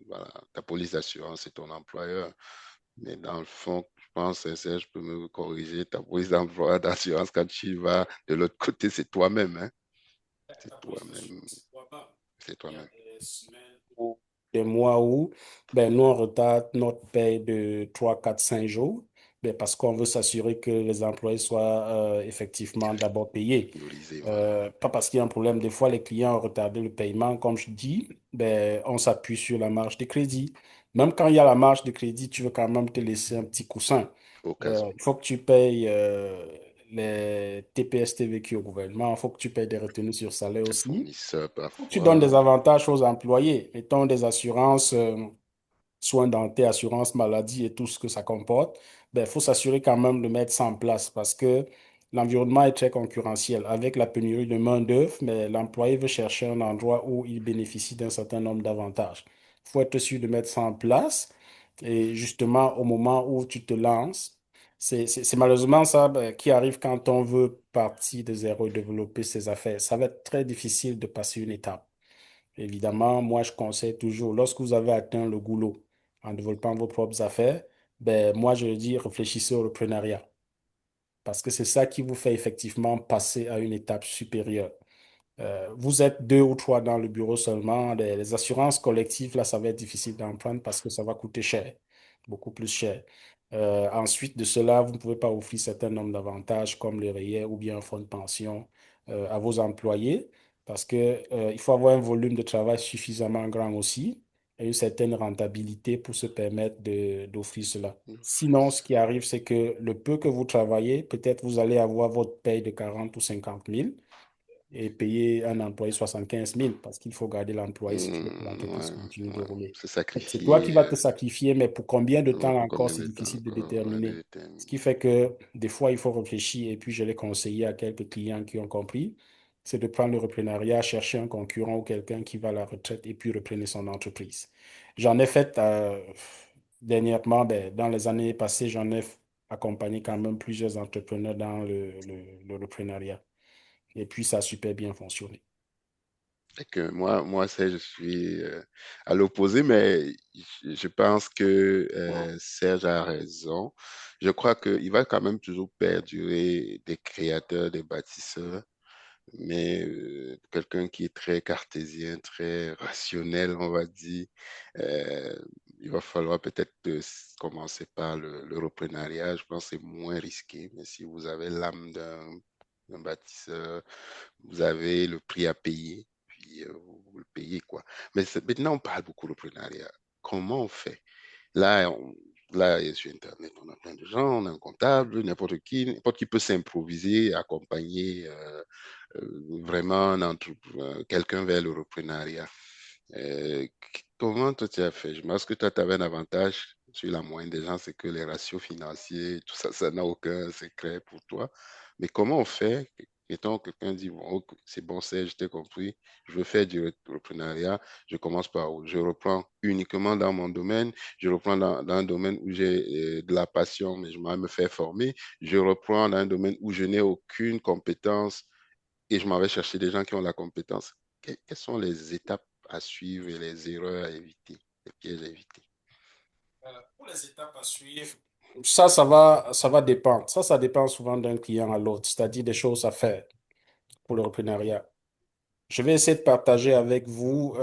voilà, ta police d'assurance et ton employeur. Mais dans le fond, je pense, sincère, je peux me corriger, ta police d'emploi, d'assurance, quand tu vas de l'autre côté, c'est toi-même, hein. C'est La police toi-même. d'assurance, toi-même. C'est Il y a toi-même. des semaines ou des mois où ben, nous, on retarde notre paye de 3 4 5 jours ben, parce qu'on veut s'assurer que les employés soient effectivement d'abord payés. Priorisé, voilà. Pas parce qu'il y a un problème. Des fois, les clients ont retardé le paiement. Comme je dis, ben, on s'appuie sur la marge de crédit. Même quand il y a la marge de crédit, tu veux quand même te laisser un petit coussin. Au cas où. Il faut que tu payes les TPS TVQ au gouvernement. Il faut que tu payes des retenues sur salaire Les aussi. fournisseurs, Faut que tu donnes parfois. des avantages aux employés, mettons des assurances, soins dentaires, assurance maladie et tout ce que ça comporte. Il faut s'assurer quand même de mettre ça en place parce que l'environnement est très concurrentiel. Avec la pénurie de main-d'œuvre, mais l'employé veut chercher un endroit où il bénéficie d'un certain nombre d'avantages. Il faut être sûr de mettre ça en place. Et justement, au moment où tu te lances, c'est malheureusement ça qui arrive quand on veut partir de zéro et développer ses affaires. Ça va être très difficile de passer une étape. Évidemment, moi, je conseille toujours, lorsque vous avez atteint le goulot en développant vos propres affaires, ben, moi, je dis, réfléchissez au reprenariat parce que c'est ça qui vous fait effectivement passer à une étape supérieure. Vous êtes deux ou trois dans le bureau seulement. Les assurances collectives, là, ça va être difficile d'en prendre parce que ça va coûter cher, beaucoup plus cher. Ensuite de cela, vous ne pouvez pas offrir certains nombres d'avantages comme le REER ou bien un fonds de pension à vos employés parce que, il faut avoir un volume de travail suffisamment grand aussi et une certaine rentabilité pour se permettre d'offrir cela. Sinon, ce qui arrive, c'est que le peu que vous travaillez, peut-être vous allez avoir votre paye de 40 ou 50 000 et payer un employé 75 000 parce qu'il faut garder l'employé si tu veux que l'entreprise Ouais, continue de ouais. rouler. Se Donc, c'est toi qui vas sacrifier te sacrifier, mais pour combien de temps pour encore, combien c'est de temps difficile de encore, ouais, de déterminer. Ce qui déterminer. fait que des fois, il faut réfléchir, et puis je l'ai conseillé à quelques clients qui ont compris, c'est de prendre le reprenariat, chercher un concurrent ou quelqu'un qui va à la retraite et puis reprendre son entreprise. J'en ai fait dernièrement, ben, dans les années passées, j'en ai accompagné quand même plusieurs entrepreneurs dans le reprenariat. Et puis, ça a super bien fonctionné. Et que moi, je suis à l'opposé, mais je pense que Serge a raison. Je crois qu'il va quand même toujours perdurer des créateurs, des bâtisseurs, mais quelqu'un qui est très cartésien, très rationnel, on va dire, euh, il va falloir peut-être commencer par le reprenariat. Je pense que c'est moins risqué, mais si vous avez l'âme d'un bâtisseur, vous avez le prix à payer, puis vous le payez, quoi. Mais maintenant, on parle beaucoup de reprenariat. Comment on fait? Là, là, sur Internet, on a plein de gens, on a un comptable, n'importe qui peut s'improviser, accompagner vraiment quelqu'un vers le reprenariat. Comment toi tu as fait? Je pense que toi, tu avais un avantage sur la moyenne des gens, c'est que les ratios financiers, tout ça, ça n'a aucun secret pour toi. Mais comment on fait? Mettons, quelqu'un dit, bon, ok, c'est bon, c'est, je t'ai compris, je veux faire du reprenariat, je commence par où? Je reprends uniquement dans mon domaine, je reprends dans un domaine où j'ai de la passion, mais je vais me faire former, je reprends dans un domaine où je n'ai aucune compétence et je m'en vais chercher des gens qui ont la compétence. Quelles sont les étapes à suivre et les erreurs à éviter, les pièges à éviter? Pour les étapes à suivre, ça va dépendre. Ça dépend souvent d'un client à l'autre, c'est-à-dire des choses à faire pour le reprenariat. Je vais essayer de partager avec vous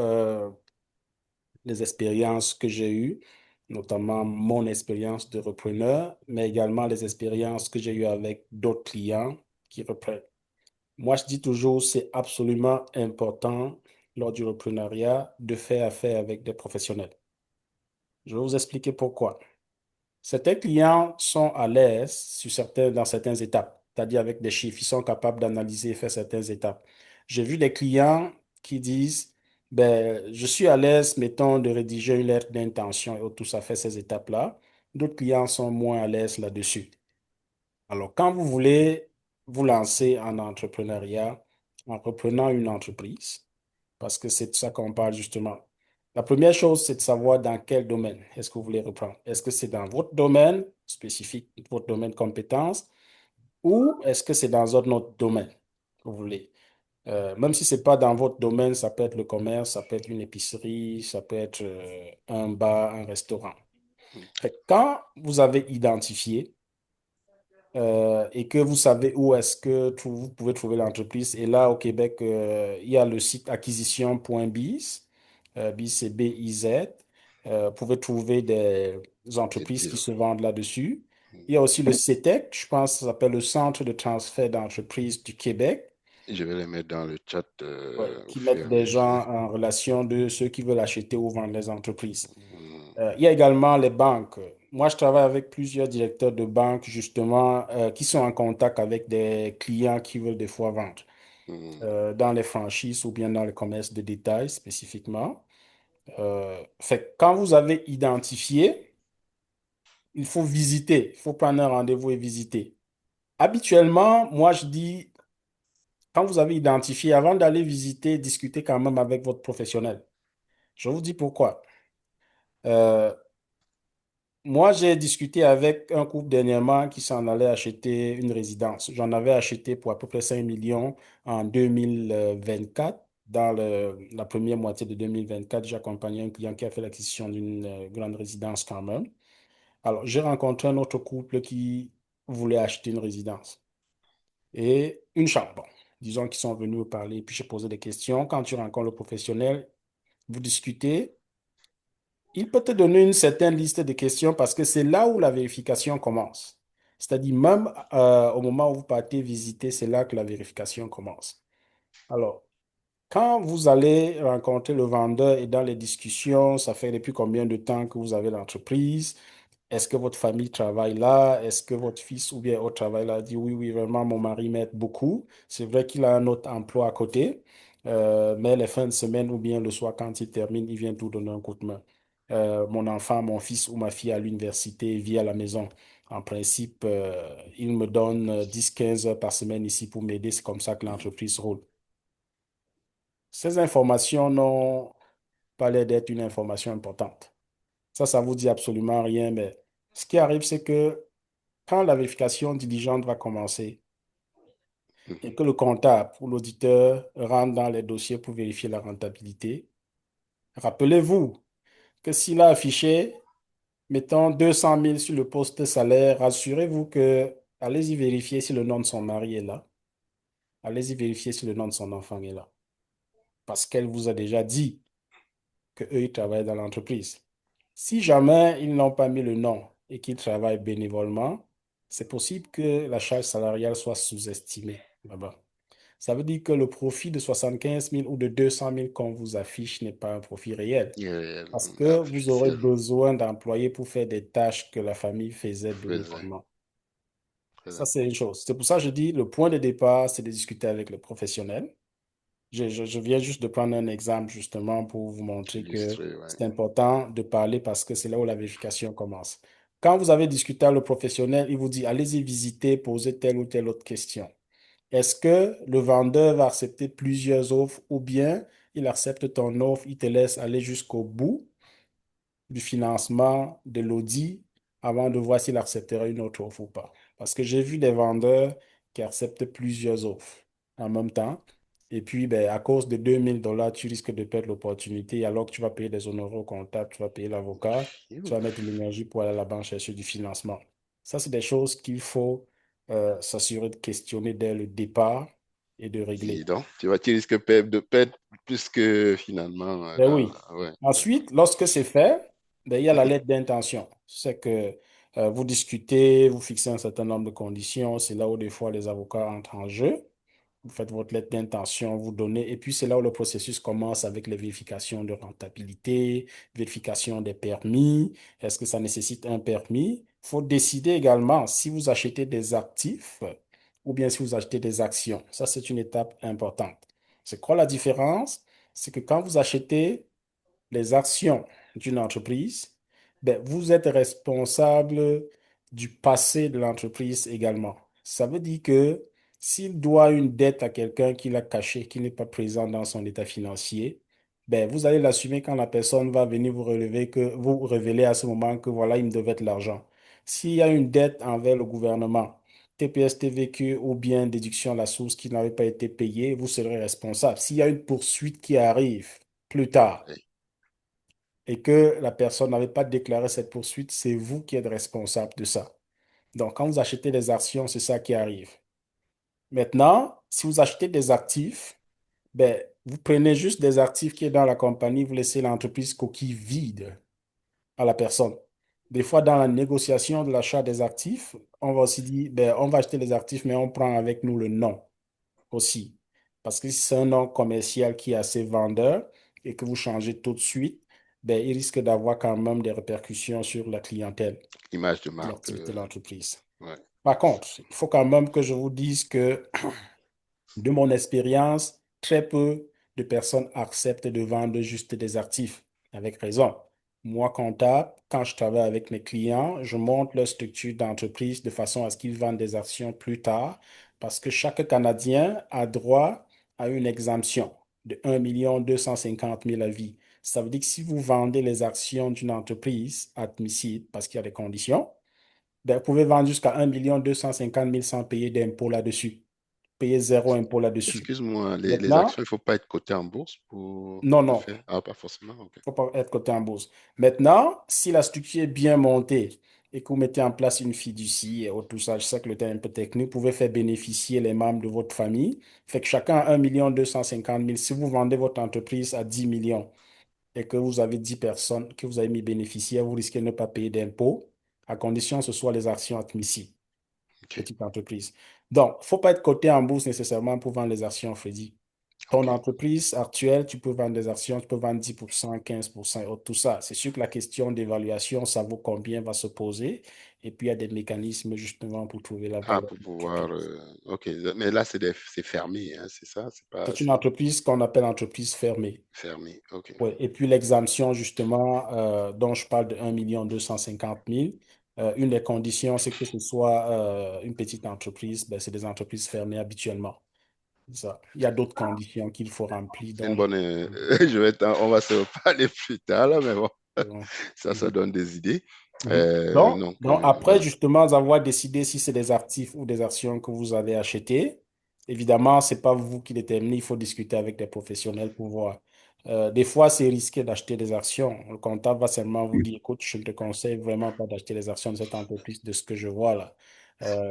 les expériences que j'ai eues, notamment mon expérience de repreneur, mais également les expériences que j'ai eues avec d'autres clients qui reprennent. Moi, je dis toujours, c'est absolument important lors du reprenariat de faire affaire avec des professionnels. Je vais vous expliquer pourquoi. Certains clients sont à l'aise dans certaines étapes, c'est-à-dire avec des chiffres, ils sont capables d'analyser et faire certaines étapes. J'ai vu des clients qui disent, ben, je suis à l'aise, mettons, de rédiger une lettre d'intention et tout ça fait ces étapes-là. D'autres clients sont moins à l'aise là-dessus. Alors, quand vous voulez vous lancer en entrepreneuriat, en reprenant une entreprise, parce que c'est de ça qu'on parle justement. La première chose, c'est de savoir dans quel domaine est-ce que vous voulez reprendre. Est-ce que c'est dans votre domaine spécifique, votre domaine de compétence, ou est-ce que c'est dans un autre domaine que vous voulez? Même si ce n'est pas dans votre domaine, ça peut être le commerce, ça peut être une épicerie, ça peut être un bar, un restaurant. Fait que quand vous avez identifié et que vous savez où est-ce que vous pouvez trouver l'entreprise. Et là, au Québec, il y a le site acquisition.biz. Biz, c'est BIZ. Vous pouvez trouver des Des entreprises qui deals. se vendent là-dessus. Il y a aussi le CETEC, je pense que ça s'appelle le Centre de transfert d'entreprises du Québec, Je vais les mettre dans le chat ouais, au qui fur et mettent à des mesure. gens en relation de ceux qui veulent acheter ou vendre les entreprises. Mm, Il y a également les banques. Moi, je travaille avec plusieurs directeurs de banques, justement, qui sont en contact avec des clients qui veulent des fois vendre mm. dans les franchises ou bien dans le commerce de détail spécifiquement. Fait que quand vous avez identifié, il faut visiter, il faut prendre un rendez-vous et visiter. Habituellement, moi, je dis, quand vous avez identifié, avant d'aller visiter, discutez quand même avec votre professionnel. Je vous dis pourquoi. Euh, Moi, j'ai discuté avec un couple dernièrement qui s'en allait acheter une résidence. J'en avais acheté pour à peu près 5 millions en 2024. Dans la première moitié de 2024, j'ai accompagné un client qui a fait l'acquisition d'une grande résidence quand même. Alors, j'ai rencontré un autre couple qui voulait acheter une résidence et une chambre. Bon, disons, qui sont venus vous parler, puis j'ai posé des questions. Quand tu rencontres le professionnel, vous discutez, il peut te donner une certaine liste de questions parce que c'est là où la vérification commence. C'est-à-dire, même au moment où vous partez visiter, c'est là que la vérification commence. Alors, quand vous allez rencontrer le vendeur et dans les discussions, ça fait depuis combien de temps que vous avez l'entreprise? Est-ce que votre famille travaille là? Est-ce que votre fils ou bien autre travaille là? Dit oui, oui, vraiment, mon mari m'aide beaucoup. C'est vrai qu'il a un autre emploi à côté, mais les fins de semaine ou bien le soir, quand il termine, il vient tout donner un coup de main. Mon enfant, mon fils ou ma fille à l'université vit à la maison. En principe, il me donne 10-15 heures par semaine ici pour m'aider. C'est comme ça que l'entreprise roule. Ces informations n'ont pas l'air d'être une information importante. Ça vous dit absolument rien, mais ce qui arrive, c'est que quand la vérification diligente va commencer et que le comptable ou l'auditeur rentre dans les dossiers pour vérifier la rentabilité, rappelez-vous que s'il a affiché, mettons, 200 000 sur le poste salaire, rassurez-vous que allez-y vérifier si le nom de son mari est là. Allez-y vérifier si le nom de son enfant est là. Parce qu'elle vous a déjà dit qu'eux, ils travaillent dans l'entreprise. Si jamais ils n'ont pas mis le nom et qu'ils travaillent bénévolement, c'est possible que la charge salariale soit sous-estimée là-bas. Ça veut dire que le profit de 75 000 ou de 200 000 qu'on vous affiche n'est pas un profit réel. Parce que vous aurez Artificiel. besoin d'employés pour faire des tâches que la famille faisait Faisait. bénévolement. Très Ça, c'est une chose. C'est pour ça que je dis, le point de départ, c'est de discuter avec le professionnel. Je viens juste de prendre un exemple justement pour vous montrer que illustré, ouais. c'est important de parler parce que c'est là où la vérification commence. Quand vous avez discuté avec le professionnel, il vous dit, allez-y visiter, posez telle ou telle autre question. Est-ce que le vendeur va accepter plusieurs offres ou bien il accepte ton offre, il te laisse aller jusqu'au bout du financement, de l'audit, avant de voir s'il acceptera une autre offre ou pas. Parce que j'ai vu des vendeurs qui acceptent plusieurs offres en même temps. Et puis, ben, à cause de 2 000 $, tu risques de perdre l'opportunité. Alors que tu vas payer des honoraires au comptable, tu vas payer l'avocat, tu vas mettre de l'énergie pour aller à la banque chercher du financement. Ça, c'est des choses qu'il faut s'assurer de questionner dès le départ et de Dis régler. donc, tu risques de perdre plus que finalement. Ben oui. Ouais. Ensuite, lorsque c'est fait, ben, il y a la lettre d'intention. C'est que vous discutez, vous fixez un certain nombre de conditions. C'est là où des fois les avocats entrent en jeu. Vous faites votre lettre d'intention, vous donnez, et puis c'est là où le processus commence avec les vérifications de rentabilité, vérification des permis. Est-ce que ça nécessite un permis? Il faut décider également si vous achetez des actifs ou bien si vous achetez des actions. Ça, c'est une étape importante. C'est quoi la différence? C'est que quand vous achetez les actions d'une entreprise, ben, vous êtes responsable du passé de l'entreprise également. Ça veut dire que s'il doit une dette à quelqu'un qui l'a caché, qui n'est pas présent dans son état financier, ben, vous allez l'assumer quand la personne va venir vous relever que vous révéler à ce moment que voilà, il me devait de l'argent. S'il y a une dette envers le gouvernement, TPS, TVQ ou bien déduction à la source qui n'avait pas été payée, vous serez responsable. S'il y a une poursuite qui arrive plus tard, Ouais. et que la personne n'avait pas déclaré cette poursuite, c'est vous qui êtes responsable de ça. Donc, quand vous achetez des actions, c'est ça qui arrive. Maintenant, si vous achetez des actifs, ben, vous prenez juste des actifs qui est dans la compagnie, vous laissez l'entreprise coquille vide à la personne. Des fois, dans la négociation de l'achat des actifs, on va aussi dire, ben, on va acheter les actifs, mais on prend avec nous le nom aussi. Parce que si c'est un nom commercial qui est assez vendeur et que vous changez tout de suite, ben, il risque d'avoir quand même des répercussions sur la clientèle Image de et marque. l'activité de l'entreprise. Ouais. Par contre, il faut quand même que je vous dise que de mon expérience, très peu de personnes acceptent de vendre juste des actifs, avec raison. Moi, comptable, quand je travaille avec mes clients, je monte leur structure d'entreprise de façon à ce qu'ils vendent des actions plus tard, parce que chaque Canadien a droit à une exemption de 1 250 000 à vie. Ça veut dire que si vous vendez les actions d'une entreprise admissible, parce qu'il y a des conditions, ben, vous pouvez vendre jusqu'à 1 250 000 sans payer d'impôt là-dessus, payer zéro impôt là-dessus. Excuse-moi, les Maintenant, actions, il ne faut pas être coté en bourse pour non, le non, faire. Ah, pas forcément, ok. il ne faut pas être coté en bourse. Maintenant, si la structure est bien montée, et que vous mettez en place une fiducie et tout ça, je sais que le terme est un peu technique, vous pouvez faire bénéficier les membres de votre famille. Fait que chacun a 1 250 000. Si vous vendez votre entreprise à 10 millions et que vous avez 10 personnes que vous avez mis bénéficiaires, vous risquez de ne pas payer d'impôts, à condition que ce soit les actions admissibles, OK. petite entreprise. Donc, il ne faut pas être coté en bourse nécessairement pour vendre les actions, Freddy. Ton OK. entreprise actuelle, tu peux vendre des actions, tu peux vendre 10%, 15%, et autres, tout ça. C'est sûr que la question d'évaluation, ça vaut combien va se poser. Et puis, il y a des mécanismes justement pour trouver la Ah, valeur pour de pouvoir. l'entreprise. OK. Mais là, c'est fermé, hein, c'est ça? C'est pas. C'est une C'est entreprise qu'on appelle entreprise fermée. fermé. OK. Ouais. Et puis, l'exemption justement dont je parle de 1 250 000, une des conditions, c'est que ce soit une petite entreprise. Ben, c'est des entreprises fermées habituellement. Ça. Il y a d'autres conditions qu'il faut remplir. C'est une Donc, bonne. On va se reparler plus tard, là, mais bon, euh, ça donne des idées. mhm. Donc, Donc, donc après, vas-y. justement, avoir décidé si c'est des actifs ou des actions que vous allez acheter, évidemment, c'est pas vous qui déterminez, il faut discuter avec des professionnels pour voir. Des fois, c'est risqué d'acheter des actions. Le comptable va seulement vous dire, écoute, je ne te conseille vraiment pas d'acheter les actions de cette entreprise de ce que je vois là.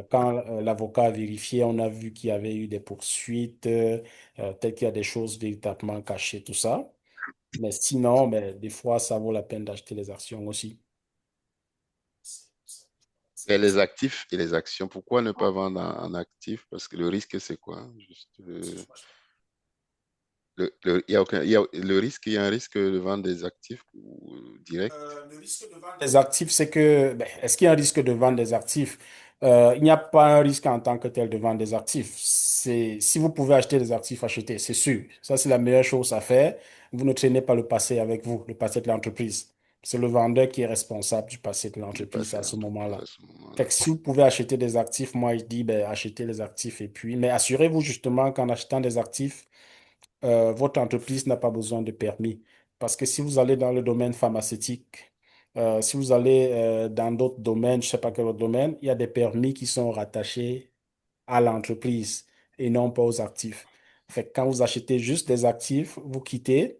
Quand l'avocat a vérifié, on a vu qu'il y avait eu des poursuites, peut-être qu'il y a des choses véritablement cachées, tout ça. Mais sinon, ben, des fois, ça vaut la peine d'acheter les actions aussi. Et les actifs et les actions, pourquoi ne pas vendre en actifs? Parce que le risque, c'est quoi? Juste, il y a aucun, le risque, il y a un risque de vendre des actifs ou, direct. Le risque de vendre des actifs, c'est que, ben, est-ce qu'il y a un risque de vendre des actifs? Il n'y a pas un risque en tant que tel de vendre des actifs. Si vous pouvez acheter des actifs, achetez, c'est sûr. Ça, c'est la meilleure chose à faire. Vous ne traînez pas le passé avec vous, le passé de l'entreprise. C'est le vendeur qui est responsable du passé de Du l'entreprise passé à ce d'entreprise moment-là. à ce Fait moment-là. que si vous pouvez acheter des actifs, moi, je dis, ben, achetez les actifs et puis, mais assurez-vous justement qu'en achetant des actifs, votre entreprise n'a pas besoin de permis. Parce que si vous allez dans le domaine pharmaceutique, si vous allez dans d'autres domaines, je ne sais pas quel autre domaine, il y a des permis qui sont rattachés à l'entreprise et non pas aux actifs. Fait que quand vous achetez juste des actifs, vous quittez,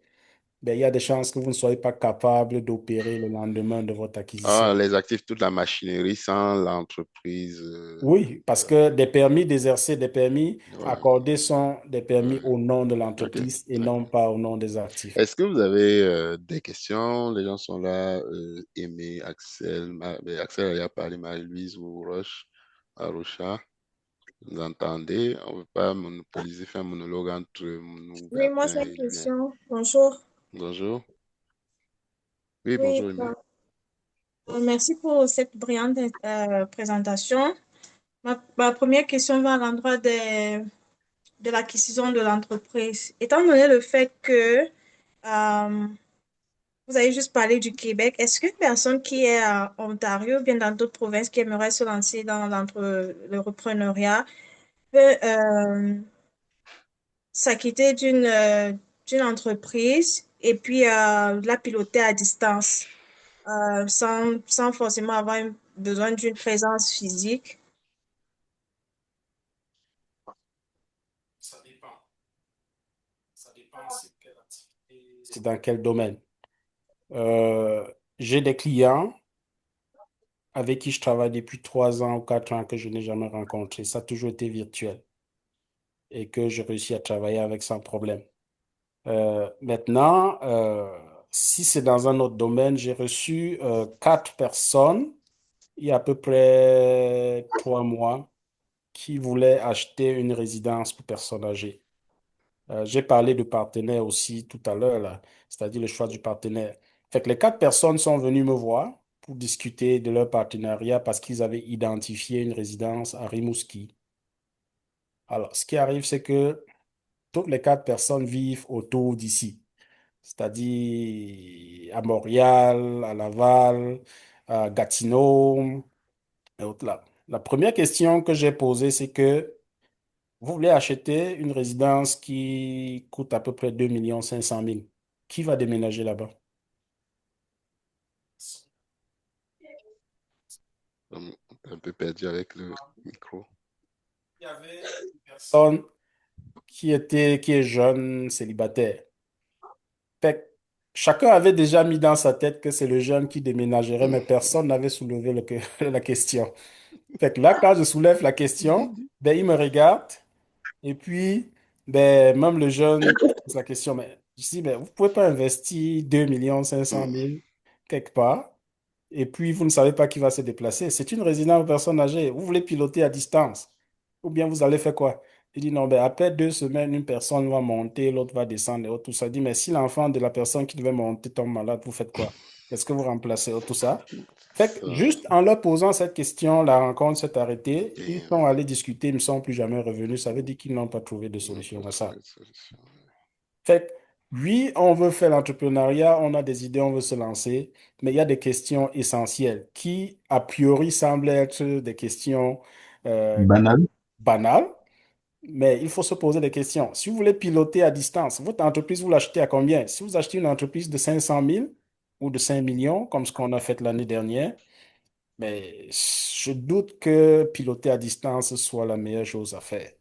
ben, il y a des chances que vous ne soyez pas capable d'opérer le lendemain de votre Ah, acquisition. les actifs, toute la machinerie sans l'entreprise. Oui, parce que des permis d'exercer, des permis Ouais, accordés sont des permis ouais. au nom de OK. l'entreprise et OK. non pas au nom des actifs. Est-ce que vous avez des questions? Les gens sont là. Aimé, Axel, Axel a parlé, Marie-Louise ou Roche, Arusha. Vous entendez? On ne veut pas monopoliser, faire un monologue entre nous, Oui, moi, Bertin j'ai une et Julien. question. Bonjour. Bonjour. Oui, Oui, bonjour, Aimé. merci pour cette brillante présentation. Ma première question va à l'endroit de l'acquisition de l'entreprise. Étant donné le fait que vous avez juste parlé du Québec, est-ce qu'une personne qui est à Ontario ou bien dans d'autres provinces qui aimerait se lancer dans l'entrepreneuriat peut s'acquitter d'une entreprise et puis la piloter à distance? Sans forcément avoir besoin d'une présence physique. Ça dépend. Ça dépend c'est quelle activité, c'est dans quel domaine. Euh, j'ai des clients avec qui je travaille depuis 3 ans ou 4 ans que je n'ai jamais rencontré. Ça a toujours été virtuel et que je réussis à travailler avec sans problème. Maintenant, si c'est dans un autre domaine, j'ai reçu 4 personnes il y a à peu près 3 mois qui voulaient acheter une résidence pour personnes âgées. J'ai parlé de partenaire aussi tout à l'heure, là, c'est-à-dire le choix du partenaire. Fait que les 4 personnes sont venues me voir pour discuter de leur partenariat parce qu'ils avaient identifié une résidence à Rimouski. Alors, ce qui arrive, c'est que toutes les 4 personnes vivent autour d'ici, c'est-à-dire à Montréal, à Laval, à Gatineau, et autres là. La première question que j'ai posée, c'est que vous voulez acheter une résidence qui coûte à peu près 2 500 000. Qui va déménager là-bas? On est un peu perdu avec le micro. Il y avait une personne qui est jeune, célibataire. Fait que chacun avait déjà mis dans sa tête que c'est le jeune qui déménagerait, mais personne n'avait soulevé la question. Fait que là, quand je soulève la question, ben, il me regarde et puis, ben, même le jeune pose la question, mais je dis, ben, vous pouvez pas investir 2 500 000 quelque part et puis vous ne savez pas qui va se déplacer. C'est une résidence de personnes âgées. Vous voulez piloter à distance ou bien vous allez faire quoi? Il dit, non, ben, après 2 semaines, une personne va monter, l'autre va descendre et autres, tout ça. Il dit, mais si l'enfant de la personne qui devait monter tombe malade, vous faites quoi? Est-ce que vous remplacez tout ça? Fait que Ça, juste en leur posant cette question, la rencontre s'est arrêtée. Ils et sont allés discuter, ils ne sont plus jamais revenus. Ça veut dire qu'ils n'ont pas trouvé de on n'a solution pas à trouvé ça. de solution. Fait que, oui, on veut faire l'entrepreneuriat, on a des idées, on veut se lancer, mais il y a des questions essentielles qui, a priori, semblent être des questions euh, Banal. banales, mais il faut se poser des questions. Si vous voulez piloter à distance, votre entreprise, vous l'achetez à combien? Si vous achetez une entreprise de 500 000 ou de 5 millions, comme ce qu'on a fait l'année dernière, mais je doute que piloter à distance soit la meilleure chose à faire.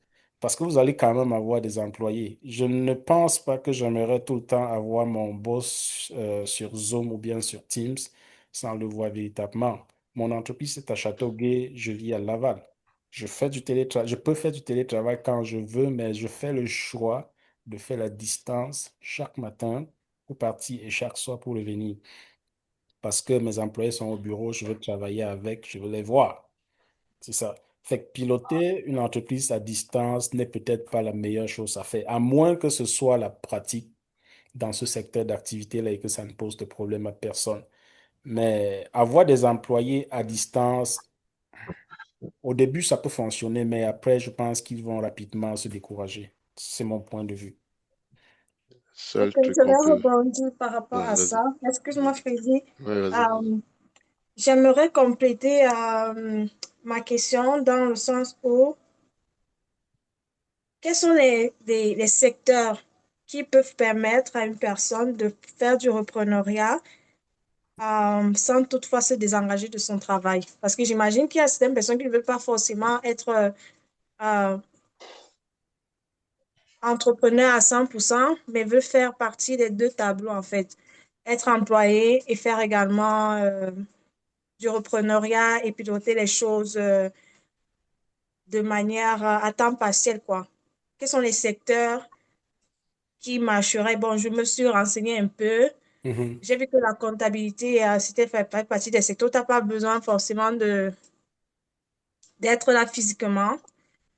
Parce que vous allez quand même avoir des employés. Je ne pense pas que j'aimerais tout le temps avoir mon boss sur Zoom ou bien sur Teams sans le voir véritablement. Mon entreprise est à Châteauguay, je vis à Laval. Je peux faire du télétravail quand je veux, mais je fais le choix de faire la distance chaque matin pour partir et chaque soir pour revenir parce que mes employés sont au bureau, je veux travailler avec, je veux les voir. C'est ça. Fait que piloter une entreprise à distance n'est peut-être pas la meilleure chose à faire, à moins que ce soit la pratique dans ce secteur d'activité-là et que ça ne pose de problème à personne. Mais avoir des employés à distance, au début, ça peut fonctionner, mais après, je pense qu'ils vont rapidement se décourager. C'est mon point de vue. Seul Ok, truc je qu'on vais peut. rebondir par rapport Ouais, à vas-y. ça. Excuse-moi, Freddy. Ouais, vas-y, vas-y. Euh, J'aimerais compléter ma question dans le sens où quels sont les secteurs qui peuvent permettre à une personne de faire du repreneuriat sans toutefois se désengager de son travail? Parce que j'imagine qu'il y a certaines personnes qui ne veulent pas forcément être euh, entrepreneur à 100%, mais veulent faire partie des deux tableaux en fait. Être employé et faire également du repreneuriat et piloter les choses de manière à temps partiel, quoi. Quels sont les secteurs qui marcheraient? Bon, je me suis renseignée un peu. Mhm. J'ai vu que la comptabilité, c'était fait partie des secteurs. Tu n'as pas besoin forcément d'être là physiquement.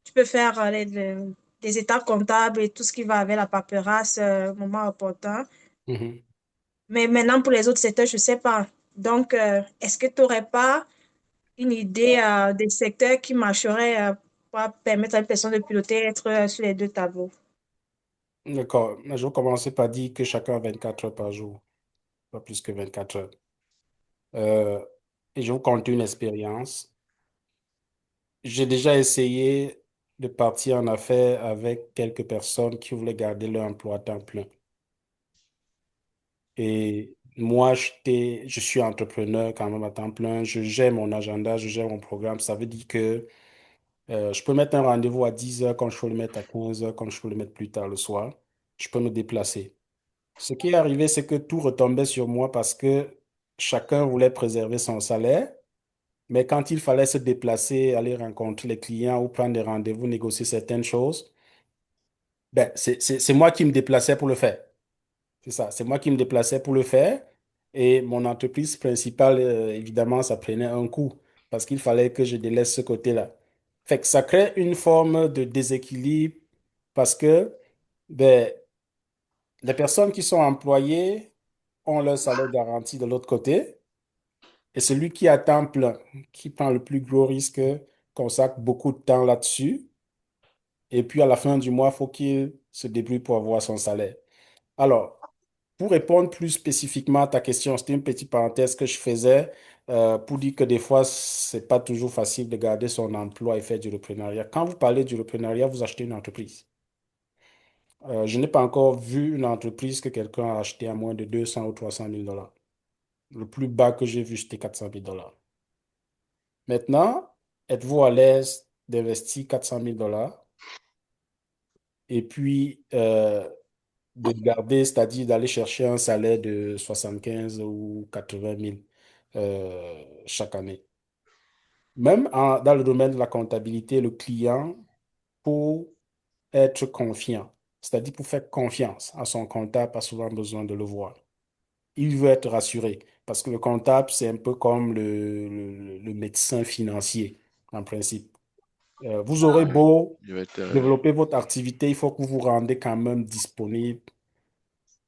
Tu peux faire des états comptables et tout ce qui va avec la paperasse au moment opportun. Mhm. Mais maintenant, pour les autres secteurs, je ne sais pas. Donc, est-ce que tu n'aurais pas une idée des secteurs qui marcheraient pour permettre à une personne de piloter, être sur les deux tableaux? D'accord. Je vais commencer par dire que chacun a 24 heures par jour, pas plus que 24 heures. Euh, et je vous conte une expérience. J'ai déjà essayé de partir en affaires avec quelques personnes qui voulaient garder leur emploi à temps plein. Et moi, je suis entrepreneur quand même à temps plein. Je gère mon agenda, je gère mon programme. Ça veut dire que je peux mettre un rendez-vous à 10 heures quand je peux le mettre à 15 heures, quand je peux le mettre plus tard le soir. Je peux me déplacer. Ce qui est arrivé, c'est que tout retombait sur moi parce que chacun voulait préserver son salaire. Mais quand il fallait se déplacer, aller rencontrer les clients ou prendre des rendez-vous, négocier certaines choses, ben, c'est moi qui me déplaçais pour le faire. C'est ça, c'est moi qui me déplaçais pour le faire. Et mon entreprise principale, évidemment, ça prenait un coup parce qu'il fallait que je délaisse ce côté-là. Fait que ça crée une forme de déséquilibre parce que ben, les personnes qui sont employées ont leur salaire garanti de l'autre côté. Et celui qui a temps plein, qui prend le plus gros risque, consacre beaucoup de temps là-dessus. Et puis à la fin du mois, il faut qu'il se débrouille pour avoir son salaire. Alors, pour répondre plus spécifiquement à ta question, c'était une petite parenthèse que je faisais pour dire que des fois, c'est pas toujours facile de garder son emploi et faire du reprenariat. Quand vous parlez du reprenariat, vous achetez une entreprise. Je n'ai pas encore vu une entreprise que quelqu'un a acheté à moins de 200 ou 300 000 dollars. Le plus bas que j'ai vu, c'était 400 000 dollars. Maintenant, êtes-vous à l'aise d'investir 400 000 dollars et puis de garder, c'est-à-dire d'aller chercher un salaire de 75 ou 80 000 chaque année. Même dans le domaine de la comptabilité, le client, pour être confiant, c'est-à-dire pour faire confiance à son comptable, a souvent besoin de le voir. Il veut être rassuré parce que le comptable, c'est un peu comme le médecin financier, en principe. Vous aurez Ouais, beau je vais te... développer votre activité, il faut que vous vous rendez quand même disponible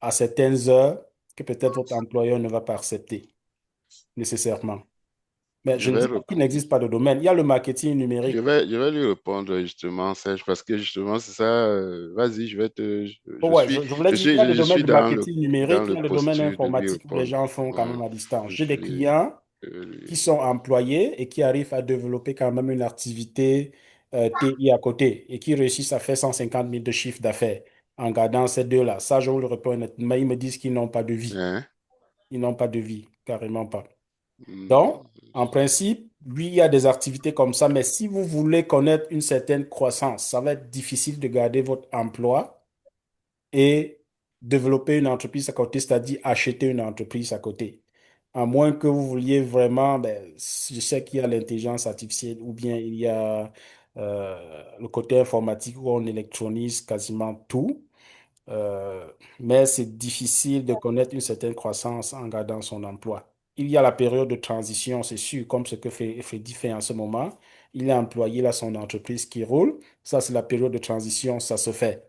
à certaines heures que peut-être votre employeur ne va pas accepter nécessairement. Mais Je je ne vais dis pas qu'il n'existe pas de domaine. Il y a le marketing numérique. Je vais lui répondre justement, Serge, parce que justement, c'est ça. Vas-y, Oh ouais, je voulais dire, il y a le je domaine suis du marketing dans numérique, il le y a le domaine posture de lui informatique où les répondre. gens font quand Ouais, même à distance. je J'ai des suis, clients qui lui- sont employés et qui arrivent à développer quand même une activité TI à côté et qui réussissent à faire 150 000 de chiffre d'affaires en gardant ces deux-là. Ça, je vous le réponds honnêtement. Ils me disent qu'ils n'ont pas de vie. hein? Ils n'ont pas de vie, carrément pas. Donc, Hmm, en principe, oui, il y a des activités comme ça, mais si vous voulez connaître une certaine croissance, ça va être difficile de garder votre emploi et développer une entreprise à côté, c'est-à-dire acheter une entreprise à côté. À moins que vous vouliez vraiment, ben, je sais qu'il y a l'intelligence artificielle ou bien il y a le côté informatique où on électronise quasiment tout. Euh, mais c'est difficile de connaître une certaine croissance en gardant son emploi. Il y a la période de transition, c'est sûr, comme ce que Freddy fait en ce moment. Il est employé, il a son entreprise qui roule. Ça, c'est la période de transition, ça se fait.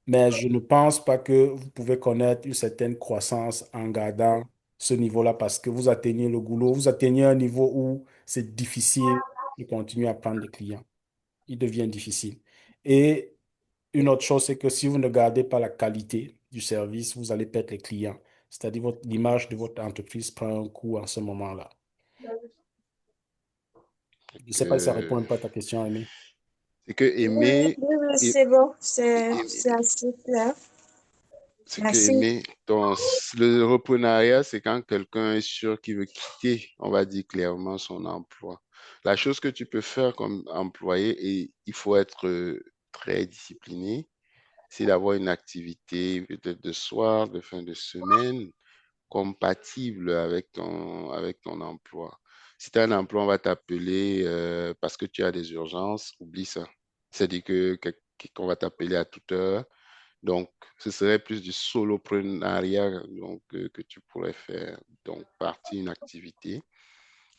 Mais je ne pense pas que vous pouvez connaître une certaine croissance en gardant ce niveau-là parce que vous atteignez le goulot, vous atteignez un niveau où c'est difficile de continuer à prendre des clients. Il devient difficile. Et une autre chose, c'est que si vous ne gardez pas la qualité du service, vous allez perdre les clients. C'est-à-dire l'image de votre entreprise prend un coup en ce moment-là. Je ne sais pas si ça répond que, un peu à ta question, Aimé. c'est que Oui, oui, oui, ai- c'est bon, c'est ai- assez clair. c'est que Merci. aimer le reprenariat, c'est quand quelqu'un est sûr qu'il veut quitter, on va dire clairement, son emploi. La chose que tu peux faire comme employé, et il faut être très discipliné, c'est d'avoir une activité peut-être de soir, de fin de semaine, compatible avec ton emploi. Si tu as un emploi, on va t'appeler parce que tu as des urgences, oublie ça. C'est-à-dire qu'on va t'appeler à toute heure. Donc, ce serait plus du soloprenariat donc, que tu pourrais faire. Donc, partie une activité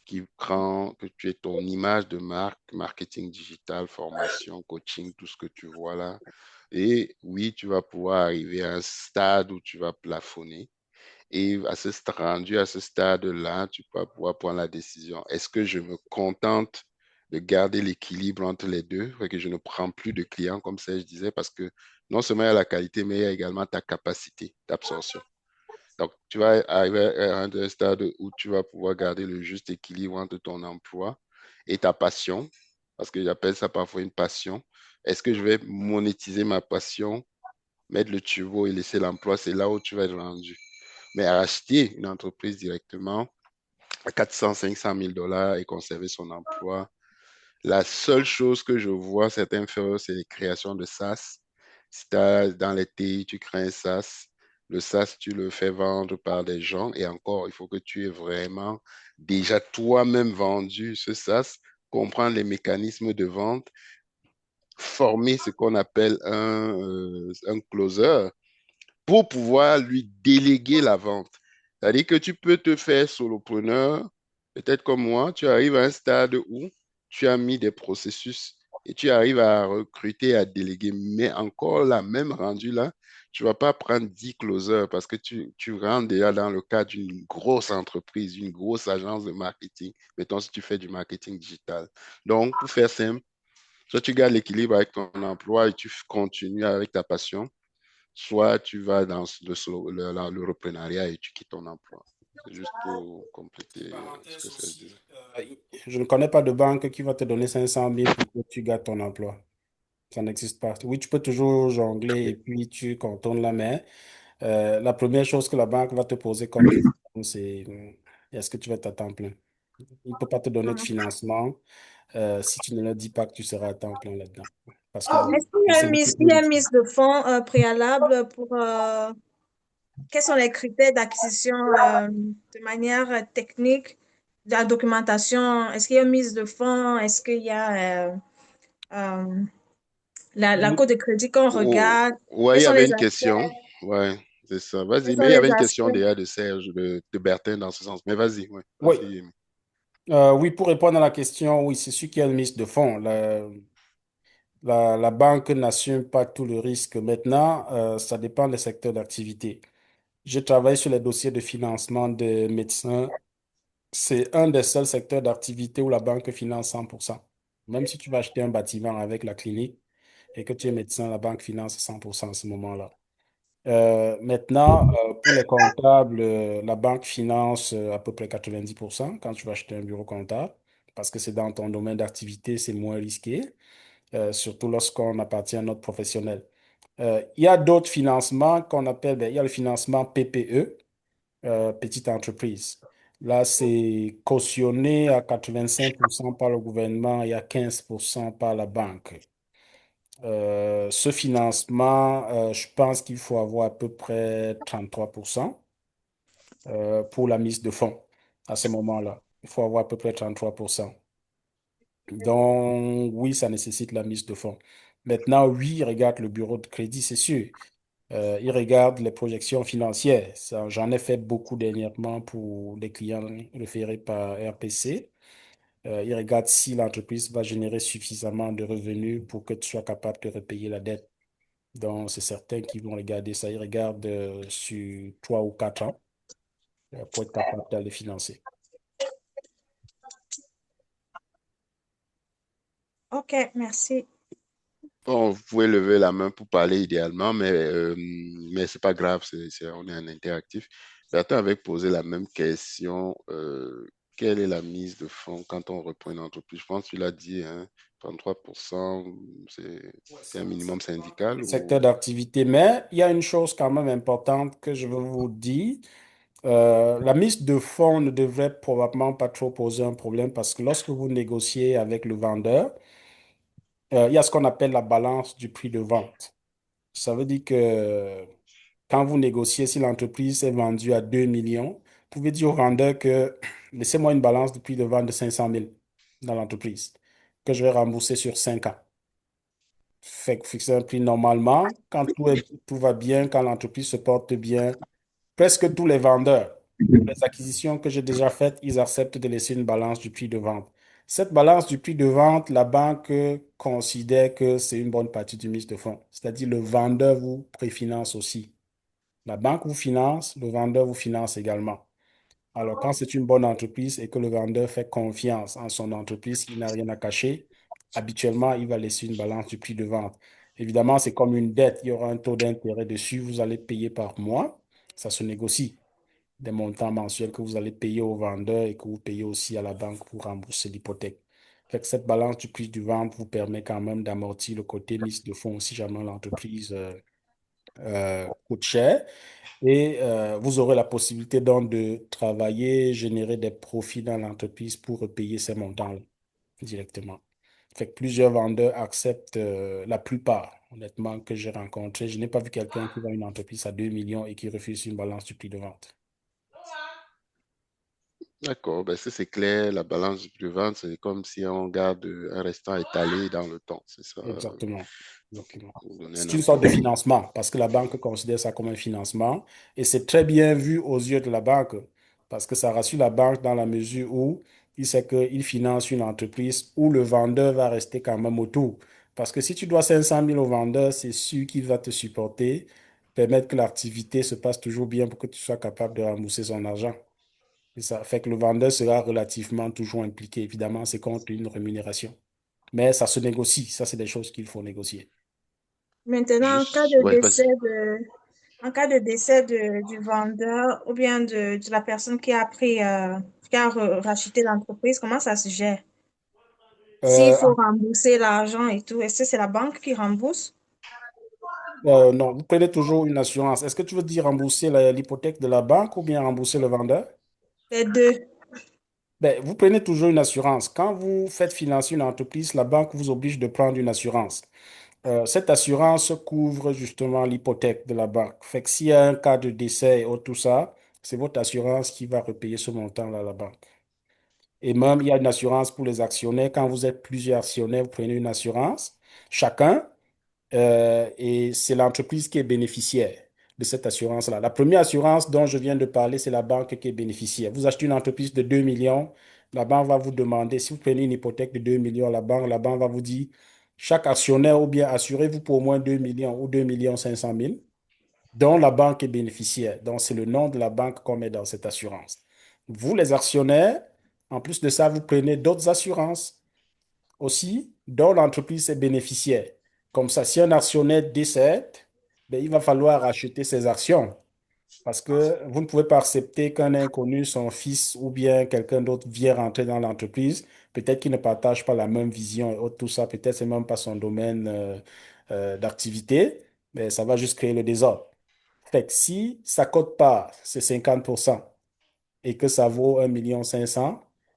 qui prend que tu aies ton image de marque, marketing digital, formation, coaching, tout ce que tu vois là. Et oui, tu vas pouvoir arriver à un stade où tu vas plafonner. Et rendu à ce stade-là, tu vas pouvoir prendre la décision. Est-ce que je me contente de garder l'équilibre entre les deux, et que je ne prends plus de clients, comme ça je disais, parce que non seulement il y a la qualité, mais il y a également ta capacité d'absorption. Donc, tu vas arriver à un stade où tu vas pouvoir garder le juste équilibre entre ton emploi et ta passion, parce que j'appelle ça parfois une passion. Est-ce que je vais monétiser ma passion, mettre le turbo et laisser l'emploi? C'est là où tu vas être rendu. Mais acheter une entreprise directement à 400, 500 000 dollars et conserver son emploi, la seule chose que je vois certains faire, c'est les créations de SaaS. Si tu as dans les TI, tu crées un SaaS. Le SaaS, tu le fais vendre par des gens. Et encore, il faut que tu aies vraiment déjà toi-même vendu ce SaaS, comprendre les mécanismes de vente, former ce qu'on appelle un closer pour pouvoir lui déléguer la vente. C'est-à-dire que tu peux te faire solopreneur, peut-être comme moi, tu arrives à un stade où tu as mis des processus et tu arrives à recruter, à déléguer, mais encore là, même rendu là, tu ne vas pas prendre 10 closers parce que tu rentres déjà dans le cadre d'une grosse entreprise, une grosse agence de marketing, mettons si tu fais du marketing digital. Donc, pour faire simple, soit tu gardes l'équilibre avec ton emploi et tu continues avec ta passion, soit tu vas dans le reprenariat et tu quittes ton emploi. C'est juste pour compléter ce Parenthèse que ça aussi, disait. je ne connais pas de banque qui va te donner 500 000 pour que tu gardes ton emploi. Ça n'existe pas. Oui, tu peux toujours jongler et puis tu contournes la main. La première chose que la banque va te poser comme question, c'est est-ce que tu vas être à temps plein? Il ne peut pas te donner de financement si tu ne leur dis pas que tu seras à temps plein là-dedans. parce que bon, Est-ce qu'il y a c'est beaucoup il plus y a une risqué. mise de fonds préalable pour quels sont les critères d'acquisition de manière technique de la documentation? Est-ce qu'il y a une mise de fonds? Est-ce qu'il y a euh, la cote de crédit qu'on Oh, regarde? ouais, Quels il y sont avait les une aspects? question. Ouais, c'est ça. Quels Vas-y, sont mais il y les avait une question aspects? déjà de Serge, de Bertin dans ce sens. Mais vas-y, ouais, Oui, vas-y. oui, pour répondre à la question, oui, c'est sûr qu'il y a une mise de fonds. La banque n'assume pas tout le risque. Maintenant, ça dépend des secteurs d'activité. Je travaille sur les dossiers de financement des médecins. C'est un des seuls secteurs d'activité où la banque finance 100%. Même si tu vas acheter un bâtiment avec la clinique et que tu es médecin, la banque finance 100% à ce moment-là. Maintenant, pour les comptables, la banque finance à peu près 90% quand tu vas acheter un bureau comptable, parce que c'est dans ton domaine d'activité, c'est moins risqué, surtout lorsqu'on appartient à notre professionnel. Il y a d'autres financements qu'on appelle, ben, il y a le financement PPE, petite entreprise. Là, c'est cautionné à 85% par le gouvernement et à 15% par la banque. Ce financement, je pense qu'il faut avoir à peu près 33% pour la mise de fonds à ce moment-là. Il faut avoir à peu près 33%. Donc, oui, ça nécessite la mise de fonds. Maintenant, oui, il regarde le bureau de crédit, c'est sûr. Il regarde les projections financières. J'en ai fait beaucoup dernièrement pour des clients référés par RPC. Il regarde si l'entreprise va générer suffisamment de revenus pour que tu sois capable de repayer la dette. Donc, c'est certains qui vont regarder ça. Ils regardent sur 3 ou 4 ans pour être capable de les financer. OK, merci. Bon, vous pouvez lever la main pour parler idéalement, mais c'est pas grave, on est en interactif. Bertrand avait posé la même question. Quelle est la mise de fonds quand on reprend une entreprise? Je pense qu'il a dit hein, 33%, c'est un minimum syndical Secteur ou... d'activité. Mais il y a une chose quand même importante que je veux vous dire. La mise de fonds ne devrait probablement pas trop poser un problème parce que lorsque vous négociez avec le vendeur, il y a ce qu'on appelle la balance du prix de vente. Ça veut dire que quand vous négociez, si l'entreprise est vendue à 2 millions, vous pouvez dire au vendeur que laissez-moi une balance de prix de vente de 500 000 dans l'entreprise, que je vais rembourser sur 5 ans. Fait que fixer un prix normalement, quand tout va bien, quand l'entreprise se porte bien, presque tous les vendeurs, pour les acquisitions que j'ai déjà faites, ils acceptent de laisser une balance du prix de vente. Cette balance du prix de vente, la banque considère que c'est une bonne partie du mise de fonds. C'est-à-dire le vendeur vous préfinance aussi. La banque vous finance, le vendeur vous finance également. Alors, quand c'est une bonne entreprise et que le vendeur fait confiance en son entreprise, il n'a rien à cacher, habituellement, il va laisser une balance du prix de vente. Évidemment, c'est comme une dette, il y aura un taux d'intérêt dessus, vous allez payer par mois, ça se négocie. Des montants mensuels que vous allez payer au vendeur et que vous payez aussi à la banque pour rembourser l'hypothèque. Fait que cette balance du prix de vente vous permet quand même d'amortir le côté mise de fonds si jamais l'entreprise coûte cher. Et vous aurez la possibilité donc de travailler, générer des profits dans l'entreprise pour repayer ces montants directement. Fait que plusieurs vendeurs acceptent, la plupart, honnêtement, que j'ai rencontré. Je n'ai pas vu quelqu'un qui vend une entreprise à 2 millions et qui refuse une balance du prix de vente. D'accord, ben ça c'est clair, la balance du prix de vente, c'est comme si on garde un restant étalé dans le temps, c'est ça, Exactement. Exactement. pour donner un C'est une sorte de ordre. financement parce que la banque considère ça comme un financement et c'est très bien vu aux yeux de la banque parce que ça rassure la banque dans la mesure où il sait qu'il finance une entreprise où le vendeur va rester quand même autour. Parce que si tu dois 500 000 au vendeur, c'est sûr qu'il va te supporter, permettre que l'activité se passe toujours bien pour que tu sois capable de rembourser son argent. Et ça fait que le vendeur sera relativement toujours impliqué. Évidemment, c'est contre une rémunération. Mais ça se négocie. Ça, c'est des choses qu'il faut négocier. Maintenant, Juste, ouais, vas-y. en cas de décès du vendeur ou bien de la personne qui a qui a racheté l'entreprise, comment ça se gère? S'il Euh, faut rembourser l'argent et tout, est-ce que c'est la banque qui rembourse? non, vous prenez toujours une assurance. Est-ce que tu veux dire rembourser l'hypothèque de la banque ou bien rembourser le vendeur? Les deux. Ben, vous prenez toujours une assurance. Quand vous faites financer une entreprise, la banque vous oblige de prendre une assurance. Cette assurance couvre justement l'hypothèque de la banque. Fait que s'il y a un cas de décès ou tout ça, c'est votre assurance qui va repayer ce montant-là à la banque. Et même, il y a une assurance pour les actionnaires. Quand vous êtes plusieurs actionnaires, vous prenez une assurance, chacun, et c'est l'entreprise qui est bénéficiaire de cette assurance-là. La première assurance dont je viens de parler, c'est la banque qui est bénéficiaire. Vous achetez une entreprise de 2 millions, la banque va vous demander, si vous prenez une hypothèque de 2 millions, la banque va vous dire, chaque actionnaire ou bien assurez-vous pour au moins 2 millions ou 2 millions 500 000, dont la banque est bénéficiaire. Donc, c'est le nom de la banque qu'on met dans cette assurance. Vous, les actionnaires, en plus de ça, vous prenez d'autres assurances aussi dont l'entreprise est bénéficiaire. Comme ça, si un actionnaire décède, ben, il va falloir acheter ses actions parce que vous ne pouvez pas accepter qu'un inconnu, son fils ou bien quelqu'un d'autre vienne rentrer dans l'entreprise. Peut-être qu'il ne partage pas la même vision et autres, tout ça. Peut-être c'est même pas son domaine d'activité, mais ça va juste créer le désordre. Fait que si sa cote-part, c'est 50% et que ça vaut 1,5 million,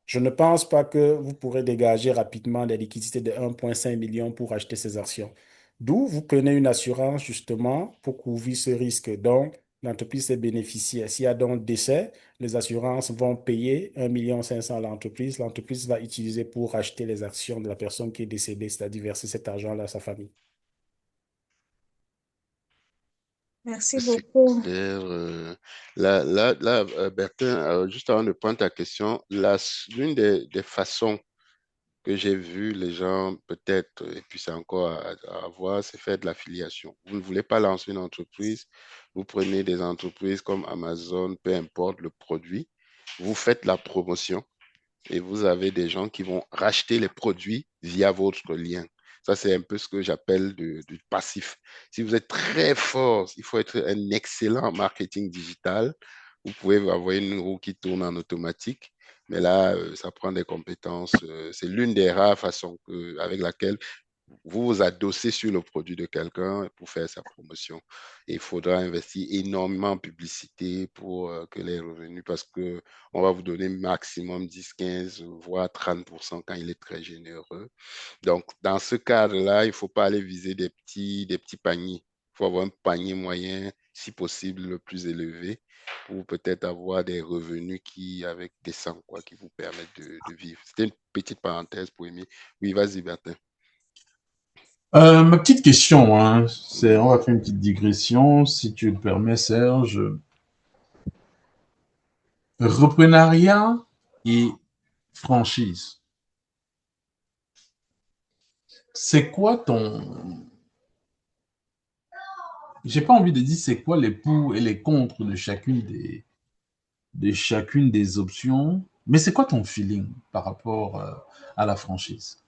je ne pense pas que vous pourrez dégager rapidement des liquidités de 1,5 million pour acheter ces actions. D'où vous prenez une assurance justement pour couvrir ce risque. Donc, l'entreprise est bénéficiaire. S'il y a donc décès, les assurances vont payer 1,5 million à l'entreprise. L'entreprise va utiliser pour acheter les actions de la personne qui est décédée, c'est-à-dire verser cet argent-là à sa famille. Merci C'est beaucoup. clair. Bertin, juste avant de prendre ta question, l'une des façons que j'ai vu les gens peut-être, et puis c'est encore à voir, c'est faire de l'affiliation. Vous ne voulez pas lancer une entreprise, vous prenez des entreprises comme Amazon, peu importe le produit, vous faites la promotion et vous avez des gens qui vont racheter les produits via votre lien. Ça, c'est un peu ce que j'appelle du passif. Si vous êtes très fort, il faut être un excellent marketing digital. Vous pouvez avoir une roue qui tourne en automatique, mais là, ça prend des compétences. C'est l'une des rares façons avec laquelle vous vous adossez sur le produit de quelqu'un pour faire sa promotion. Et il faudra investir énormément en publicité pour que les revenus, parce que on va vous donner maximum 10, 15, voire 30% quand il est très généreux. Donc, dans ce cadre-là, il ne faut pas aller viser des petits paniers. Il faut avoir un panier moyen, si possible, le plus élevé, pour peut-être avoir des revenus avec des 100, quoi, qui vous permettent de vivre. C'était une petite parenthèse pour Amy. Oui, vas-y, Bertin. Ma petite question, hein, on va faire une petite digression, si tu le permets, Serge. Reprenariat et franchise. C'est quoi j'ai pas envie de dire c'est quoi les pour et les contre de chacune des options, mais c'est quoi ton feeling par rapport à la franchise?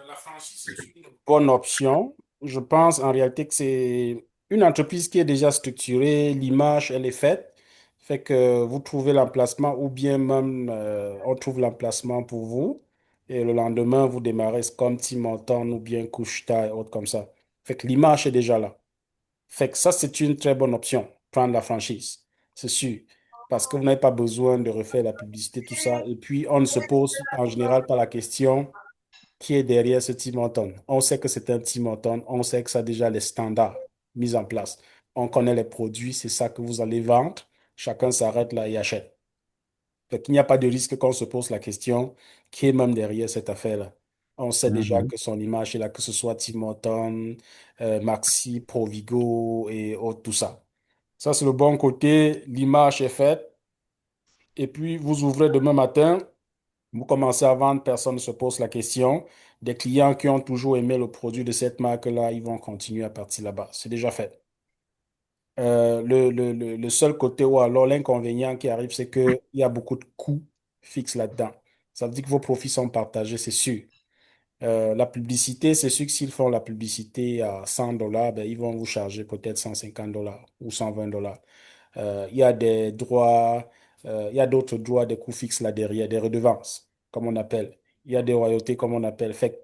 La franchise, c'est une bonne option. Je pense en réalité que c'est une entreprise qui est déjà structurée, l'image, elle est faite. Fait que vous trouvez l'emplacement ou bien même on trouve l'emplacement pour vous. Et le lendemain, vous démarrez comme Tim Hortons ou bien Couche-Tard et autres comme ça. Fait que l'image est déjà là. Fait que ça, c'est une très bonne option, prendre la franchise, c'est sûr. Parce que vous n'avez pas besoin de refaire la publicité, tout ça. Et puis, on ne se pose en général pas la question qui est derrière ce Tim Hortons. On sait que c'est un Tim Hortons, on sait que ça a déjà les standards mis en place. On connaît les produits, c'est ça que vous allez vendre. Chacun s'arrête là et achète. Donc, il n'y a pas de risque qu'on se pose la question qui est même derrière cette affaire-là. On sait déjà Mhm. que son image est là, que ce soit Tim Hortons, Maxi, Provigo et autres, tout ça. Ça, c'est le bon côté. L'image est faite. Et puis, vous ouvrez demain matin. Vous commencez à vendre, personne ne se pose la question. Des clients qui ont toujours aimé le produit de cette marque-là, ils vont continuer à partir là-bas. C'est déjà fait. Le seul côté ou alors l'inconvénient qui arrive, c'est qu'il y a beaucoup de coûts fixes là-dedans. Ça veut dire que vos profits sont partagés, c'est sûr. La publicité, c'est sûr que s'ils font la publicité à 100 dollars, ben, ils vont vous charger peut-être 150 dollars ou 120 dollars. Il y a des droits, il y a d'autres droits, des coûts fixes là derrière, des redevances, comme on appelle. Il y a des royautés, comme on appelle. Fait que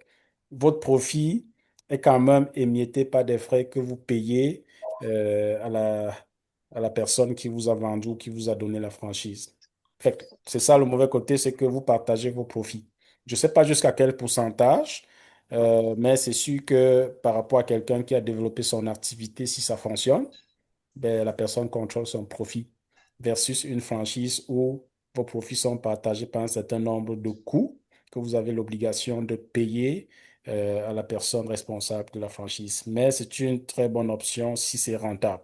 votre profit est quand même émietté par des frais que vous payez à la personne qui vous a vendu ou qui vous a donné la franchise. Fait que c'est ça le mauvais côté, c'est que vous partagez vos profits. Je ne sais pas jusqu'à quel pourcentage, Mais c'est sûr que par rapport à quelqu'un qui a développé son activité, si ça fonctionne, ben, la personne contrôle son profit versus une franchise où vos profits sont partagés par un certain nombre de coûts que vous avez l'obligation de payer à la personne responsable de la franchise. Mais c'est une très bonne option si c'est rentable.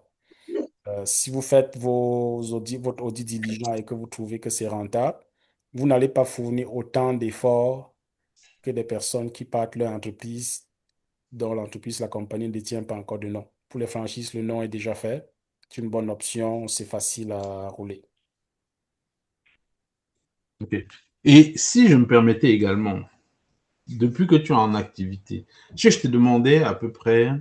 Si vous faites votre audit diligent et que vous trouvez que c'est rentable, vous n'allez pas fournir autant d'efforts que des personnes qui partent leur entreprise dont l'entreprise, la compagnie ne détient pas encore de nom. Pour les franchises, le nom est déjà fait. C'est une bonne option, c'est facile à rouler. Ok. Et si je me permettais également, depuis que tu es en activité, je te demandais à peu près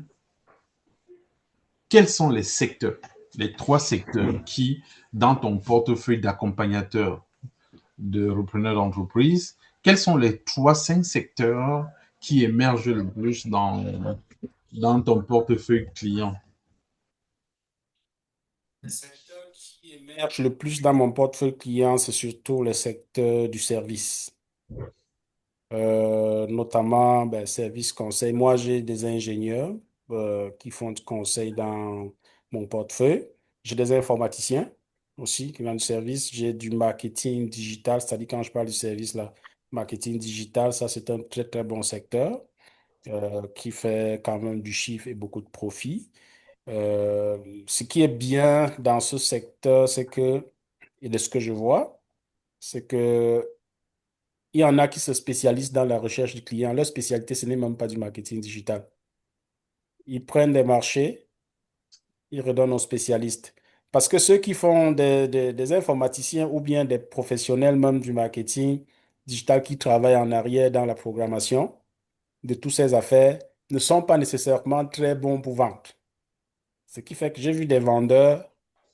quels sont les secteurs, les 3 secteurs qui, dans ton portefeuille d'accompagnateur de repreneur d'entreprise, quels sont les 3, 5 secteurs qui émergent le plus dans ton portefeuille client? Le secteur qui émerge le plus dans mon portefeuille client, c'est surtout le secteur du service. Notamment ben, service conseil. Moi, j'ai des ingénieurs qui font du conseil dans mon portefeuille. J'ai des informaticiens aussi qui font du service. J'ai du marketing digital, c'est-à-dire quand je parle du service, là, marketing digital, ça c'est un très très bon secteur qui fait quand même du chiffre et beaucoup de profit. Ce qui est bien dans ce secteur, c'est que, et de ce que je vois, c'est que il y en a qui se spécialisent dans la recherche du client. Leur spécialité, ce n'est même pas du marketing digital. Ils prennent des marchés, ils redonnent aux spécialistes. Parce que ceux qui font des informaticiens ou bien des professionnels même du marketing digital qui travaillent en arrière dans la programmation de toutes ces affaires ne sont pas nécessairement très bons pour vendre. Ce qui fait que j'ai vu des vendeurs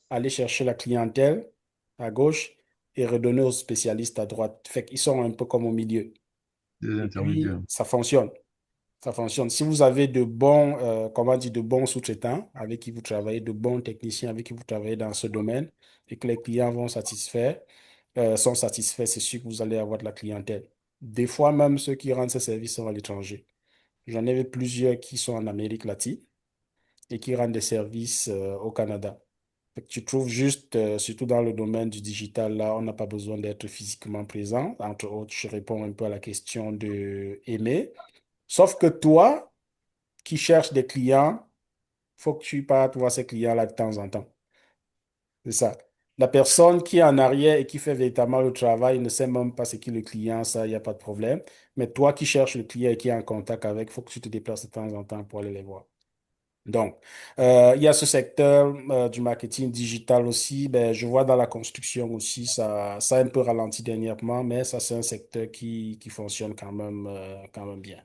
aller chercher la clientèle à gauche et redonner aux spécialistes à droite. Fait qu'ils sont un peu comme au milieu. Des Et puis, intermédiaires. ça fonctionne. Ça fonctionne. Si vous avez de bons, comment dire, de bons sous-traitants avec qui vous travaillez, de bons techniciens avec qui vous travaillez dans ce domaine et que les clients sont satisfaits, c'est sûr que vous allez avoir de la clientèle. Des fois, même ceux qui rendent ces services sont à l'étranger. J'en ai vu plusieurs qui sont en Amérique latine et qui rendent des services au Canada. Fait que tu trouves juste, surtout dans le domaine du digital, là, on n'a pas besoin d'être physiquement présent. Entre autres, je réponds un peu à la question de Aimé. Sauf que toi, qui cherches des clients, faut que tu partes voir ces clients-là de temps en temps. C'est ça. La personne qui est en arrière et qui fait véritablement le travail ne sait même pas c'est qui le client, ça, il n'y a pas de problème. Mais toi qui cherches le client et qui est en contact avec, il faut que tu te déplaces de temps en temps pour aller les voir. Donc, il y a ce secteur du marketing digital aussi. Ben, je vois dans la construction aussi, ça a un peu ralenti dernièrement, mais ça, c'est un secteur qui fonctionne quand même bien.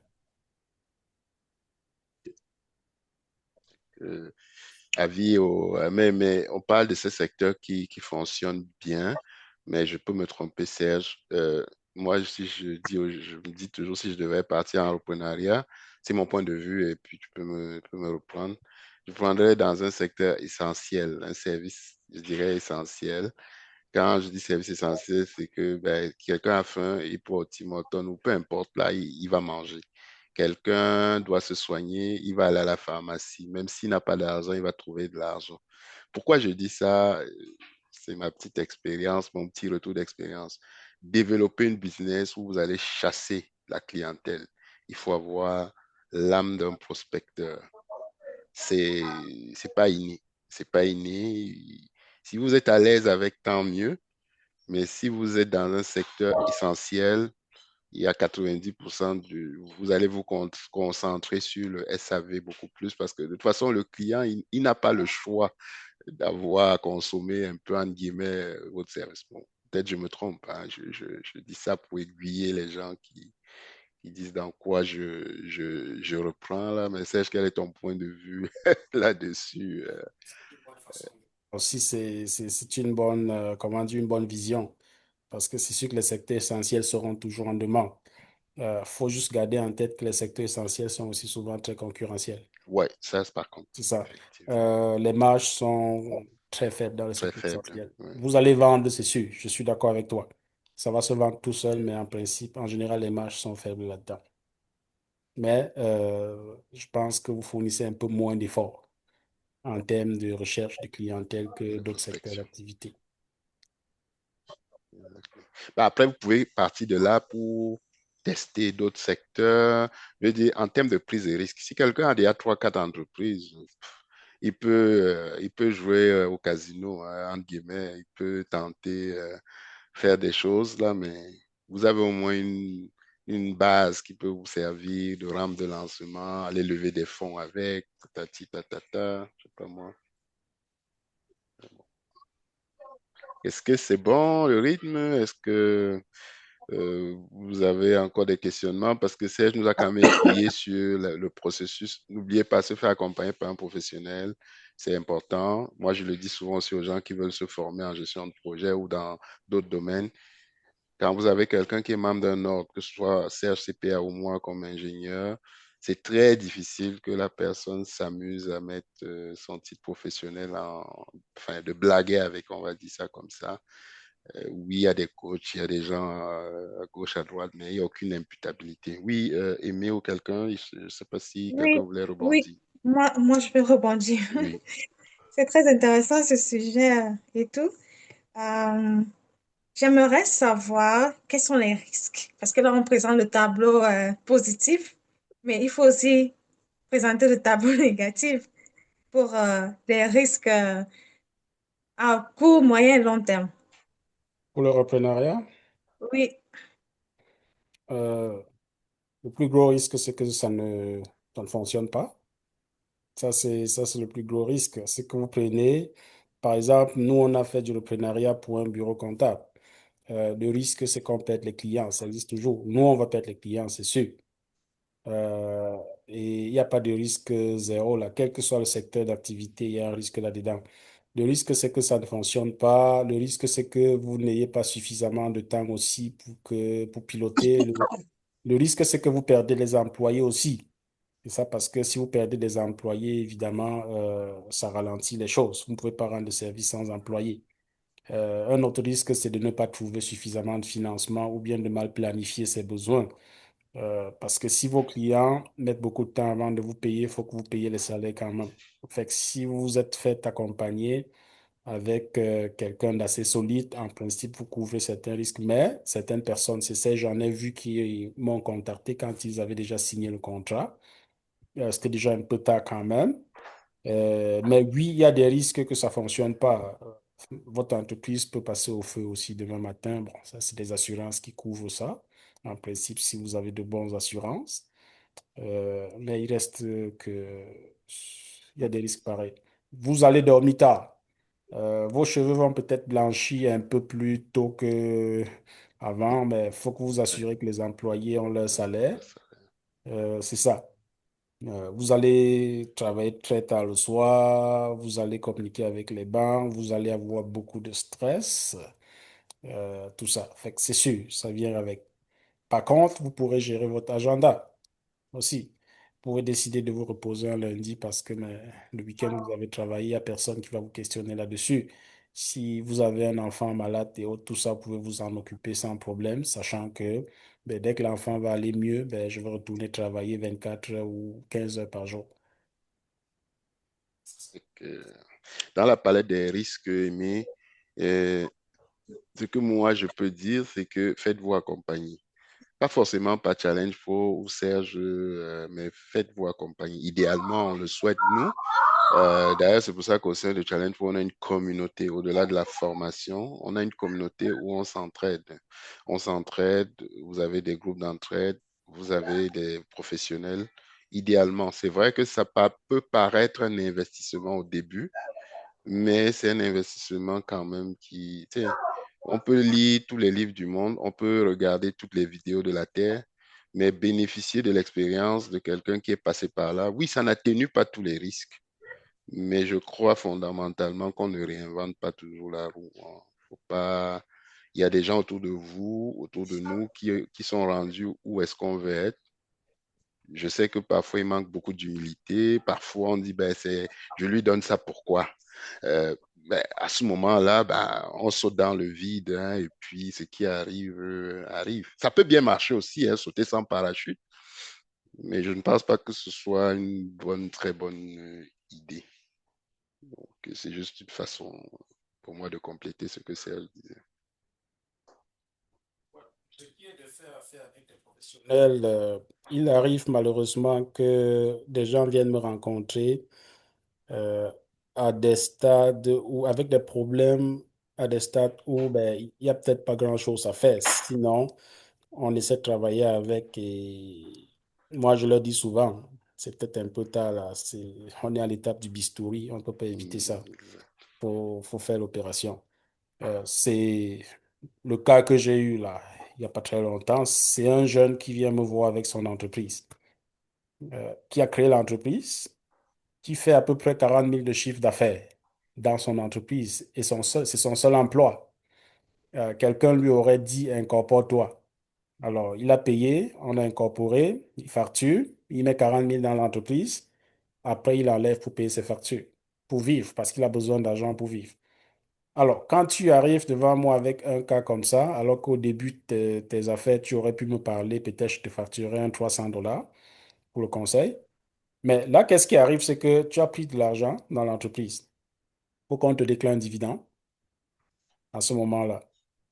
Euh, Avis mais on parle de ce secteur qui fonctionne bien, mais je peux me tromper, Serge. Moi, si je me dis toujours si je devais partir en entrepreneuriat, c'est mon point de vue et puis tu peux me reprendre. Je prendrais dans un secteur essentiel, un service, je dirais essentiel. Quand je dis service essentiel, c'est que ben, quelqu'un a faim, il peut au Timoton ou peu importe, là, il va manger. Quelqu'un doit se soigner, il va aller à la pharmacie. Même s'il n'a pas d'argent, il va trouver de l'argent. Pourquoi je dis ça? C'est ma petite expérience, mon petit retour d'expérience. Développer une business où vous allez chasser la clientèle. Il faut avoir l'âme d'un prospecteur. C'est, c'est pas inné. C'est pas inné. Si vous êtes à l'aise avec, tant mieux. Mais si vous êtes dans un secteur essentiel, il y a 90% vous allez vous concentrer sur le SAV beaucoup plus parce que de toute façon, le client, il n'a pas le choix d'avoir à consommer un peu, en guillemets, votre service. Bon, peut-être je me trompe, hein, je dis ça pour aiguiller les gens qui disent dans quoi je reprends là, mais Serge, quel est ton point de vue là-dessus? Aussi, c'est une bonne, comment dire, une bonne vision parce que c'est sûr que les secteurs essentiels seront toujours en demande. Faut juste garder en tête que les secteurs essentiels sont aussi souvent très concurrentiels. Ouais, ça, c'est par contre, C'est ça. effectivement, Les marges sont très faibles dans les très secteurs faible. essentiels. Ouais. Vous allez vendre, c'est sûr. Je suis d'accord avec toi. Ça va se vendre tout seul, mais en principe, en général, les marges sont faibles là-dedans. mais je pense que vous fournissez un peu moins d'efforts en termes de recherche de clientèle que de d'autres secteurs prospection. d'activité. Bah, après, vous pouvez partir de là pour tester d'autres secteurs. Je veux dire, en termes de prise de risque, si quelqu'un a déjà 3, 4 entreprises, il peut jouer au casino, hein, entre guillemets, il peut tenter faire des choses là, mais vous avez au moins une base qui peut vous servir de rampe de lancement, aller lever des fonds avec, tatati, tatata, je sais pas moi. Est-ce que c'est bon le rythme? Est-ce que vous avez encore des questionnements? Parce que Serge nous a quand même aiguillé sur le processus. N'oubliez pas, se faire accompagner par un professionnel, c'est important. Moi, je le dis souvent aussi aux gens qui veulent se former en gestion de projet ou dans d'autres domaines. Quand vous avez quelqu'un qui est membre d'un ordre, que ce soit Serge CPA ou moi comme ingénieur, c'est très difficile que la personne s'amuse à mettre son titre professionnel enfin, de blaguer avec, on va dire ça comme ça. Oui, il y a des coachs, il y a des gens à gauche, à droite, mais il n'y a aucune imputabilité. Oui, Aimé ou quelqu'un, je ne sais pas si quelqu'un Oui, voulait oui, rebondir. moi je vais rebondir. Oui. C'est très intéressant ce sujet et tout. Euh, J'aimerais savoir quels sont les risques. Parce que là, on présente le tableau positif, mais il faut aussi présenter le tableau négatif pour les risques à court, moyen et long terme. Pour le reprenariat, Oui, euh, le plus gros risque, c'est que ça ne fonctionne pas. Ça, c'est le plus gros risque. C'est que vous prenez, par exemple, nous, on a fait du reprenariat pour un bureau comptable. Le risque, c'est qu'on perde les clients. Ça existe toujours. Nous, on va perdre les clients, c'est sûr. Euh, et il n'y a pas de risque zéro là. Quel que soit le secteur d'activité, il y a un risque là-dedans. Le risque, c'est que ça ne fonctionne pas. Le risque, c'est que vous n'ayez pas suffisamment de temps aussi pour piloter. Le risque, c'est que vous perdez les employés aussi. C'est ça parce que si vous perdez des employés, évidemment, ça ralentit les choses. Vous ne pouvez pas rendre de service sans employés. Un autre risque, c'est de ne pas trouver suffisamment de financement ou bien de mal planifier ses besoins. Parce que si vos clients mettent beaucoup de temps avant de vous payer, il faut que vous payiez les salaires quand même. Fait que si vous vous êtes fait accompagner avec quelqu'un d'assez solide, en principe, vous couvrez certains risques. Mais certaines personnes, c'est ça, j'en ai vu qui m'ont contacté quand ils avaient déjà signé le contrat. C'était déjà un peu tard quand même. Mais oui, il y a des risques que ça ne fonctionne pas. Votre entreprise peut passer au feu aussi demain matin. Bon, ça, c'est des assurances qui couvrent ça. En principe, si vous avez de bonnes assurances. Mais il reste que il y a des risques pareils. Vous allez dormir tard. Vos cheveux vont peut-être blanchir un peu plus tôt que avant, mais il faut que vous assurez que les employés ont leur salaire. C'est ça. Vous allez travailler très tard le soir, vous allez communiquer avec les banques, vous allez avoir beaucoup de stress, tout ça. Fait que c'est sûr, ça vient avec. Par contre, vous pourrez gérer votre agenda aussi. Vous pouvez décider de vous reposer un lundi parce que mais, le week-end, vous avez travaillé, il n'y a personne qui va vous questionner là-dessus. Si vous avez un enfant malade et autres, tout ça, vous pouvez vous en occuper sans problème, sachant que ben, dès que l'enfant va aller mieux, ben, je vais retourner travailler 24 heures ou 15 heures par jour. Que dans la palette des risques, Aimé, euh, ce que moi je peux dire, c'est que faites-vous accompagner. Pas forcément par Challenge Pro ou Serge, mais faites-vous accompagner. Idéalement, on le souhaite nous. D'ailleurs, c'est pour ça qu'au sein de Challenge Pro, on a une communauté. Au-delà de la formation, on a une communauté où on s'entraide. On s'entraide, vous avez des groupes d'entraide, vous avez des professionnels. Idéalement, c'est vrai que peut paraître un investissement au début, mais c'est un investissement quand même qui, tu sais, on peut lire tous les livres du monde, on peut regarder toutes les vidéos de la Terre, mais bénéficier de l'expérience de quelqu'un qui est passé par là, oui, ça n'atténue pas tous les risques, mais je crois fondamentalement qu'on ne réinvente pas toujours la roue, hein. Faut pas... Il y a des gens autour de vous, autour de nous, qui sont rendus où est-ce qu'on veut être. Je sais que parfois, il manque beaucoup d'humilité. Parfois, on dit, ben, je lui donne ça pourquoi? Ben, à ce moment-là, ben, on saute dans le vide, hein, et puis ce qui arrive, arrive. Ça peut bien marcher aussi, hein, sauter sans parachute, Mais je ne pense pas que ce soit une très bonne idée. Donc, c'est juste une façon pour moi de compléter ce que Serge disait. Ce qui est de faire affaire avec des professionnels, il arrive malheureusement que des gens viennent me rencontrer euh, à des stades ou avec des problèmes à des stades où ben, il n'y a peut-être pas grand-chose à faire. Sinon, on essaie de travailler avec et moi, je leur dis souvent, c'est peut-être un peu tard là, on est à l'étape du bistouri, on ne peut pas éviter ça. Exact. Faut faire l'opération. C'est le cas que j'ai eu là, il n'y a pas très longtemps. C'est un jeune qui vient me voir avec son entreprise, qui a créé l'entreprise, qui fait à peu près 40 000 de chiffre d'affaires dans son entreprise et c'est son seul emploi. Quelqu'un lui aurait dit, incorpore-toi. Alors, il a payé, on a incorporé, il facture, il met 40 000 dans l'entreprise. Après, il enlève pour payer ses factures, pour vivre, parce qu'il a besoin d'argent pour vivre. Alors, quand tu arrives devant moi avec un cas comme ça, alors qu'au début de tes affaires, tu aurais pu me parler, peut-être je te facturerais un 300 $ pour le conseil. Mais là, qu'est-ce qui arrive, c'est que tu as pris de l'argent dans l'entreprise pour qu'on te déclare un dividende à ce moment-là.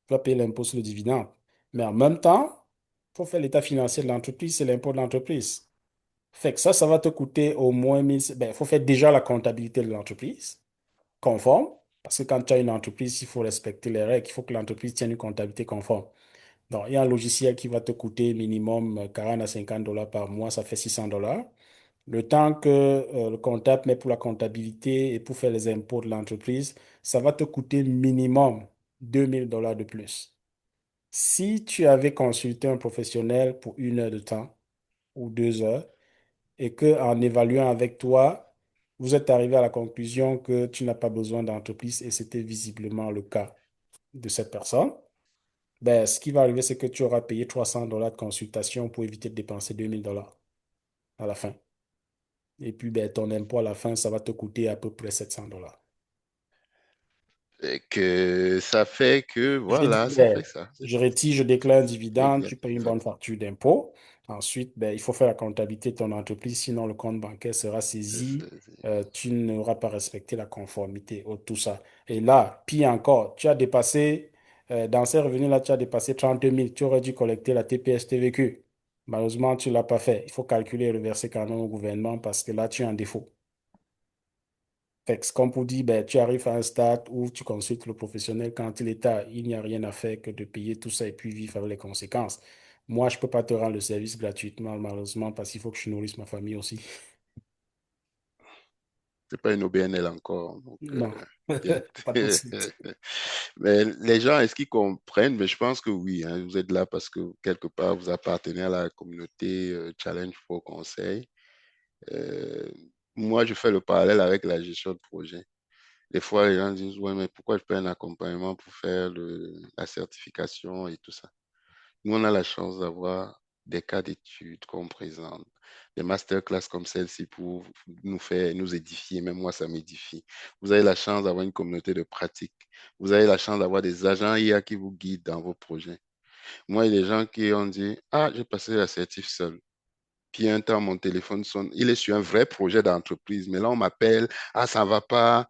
Tu vas payer l'impôt sur le dividende. Mais en même temps, il faut faire l'état financier de l'entreprise, c'est l'impôt de l'entreprise. Fait que ça va te coûter au moins 1000. Ben, il faut faire déjà la comptabilité de l'entreprise conforme, parce que quand tu as une entreprise, il faut respecter les règles, il faut que l'entreprise tienne une comptabilité conforme. Donc, il y a un logiciel qui va te coûter minimum 40 à 50 $ par mois, ça fait 600 $. Le temps que le comptable met pour la comptabilité et pour faire les impôts de l'entreprise, ça va te coûter minimum 2000 $ de plus. Si tu avais consulté un professionnel pour 1 heure de temps ou 2 heures, et que en évaluant avec toi, vous êtes arrivé à la conclusion que tu n'as pas besoin d'entreprise et c'était visiblement le cas de cette personne, ben, ce qui va arriver, c'est que tu auras payé 300 $ de consultation pour éviter de dépenser 2000 $ à la fin. Et puis, ben, ton impôt à la fin, ça va te coûter à peu près 700 $. Et que ça fait que, Je voilà, ça fait déclare, ça. C'est je ça. retire, je déclare un dividende, tu Exact, payes une bonne exact. facture d'impôt. Ensuite, ben, il faut faire la comptabilité de ton entreprise, sinon le compte bancaire sera saisi. Tu n'auras pas respecté la conformité ou tout ça. Et là, pire encore, tu as dépassé, dans ces revenus-là, tu as dépassé 30 000. Tu aurais dû collecter la TPS TVQ. Malheureusement, tu ne l'as pas fait. Il faut calculer et reverser quand même au gouvernement parce que là, tu es en défaut. Fait que, comme pour dire, ben, tu arrives à un stade où tu consultes le professionnel quand il est tard, il n'y a rien à faire que de payer tout ça et puis vivre avec les conséquences. Moi, je ne peux pas te rendre le service gratuitement, malheureusement, parce qu'il faut que je nourrisse ma famille aussi. C'est pas une OBNL encore. Donc, Non, bien. pas tout de suite. Mais les gens, est-ce qu'ils comprennent? Mais je pense que oui, hein, vous êtes là parce que quelque part, vous appartenez à la communauté Challenge Pro Conseil. Euh, Moi, je fais le parallèle avec la gestion de projet. Des fois, les gens disent, ouais, mais pourquoi je paie un accompagnement pour faire la certification et tout ça? Nous, on a la chance d'avoir des cas d'études qu'on présente, des masterclass comme celle-ci pour nous faire, nous édifier. Même moi, ça m'édifie. Vous avez la chance d'avoir une communauté de pratique. Vous avez la chance d'avoir des agents IA qui vous guident dans vos projets. Moi, il y a des gens qui ont dit, ah, j'ai passé la certif seul. Puis un temps, mon téléphone sonne. Il est sur un vrai projet d'entreprise. Mais là, on m'appelle, ah, ça va pas.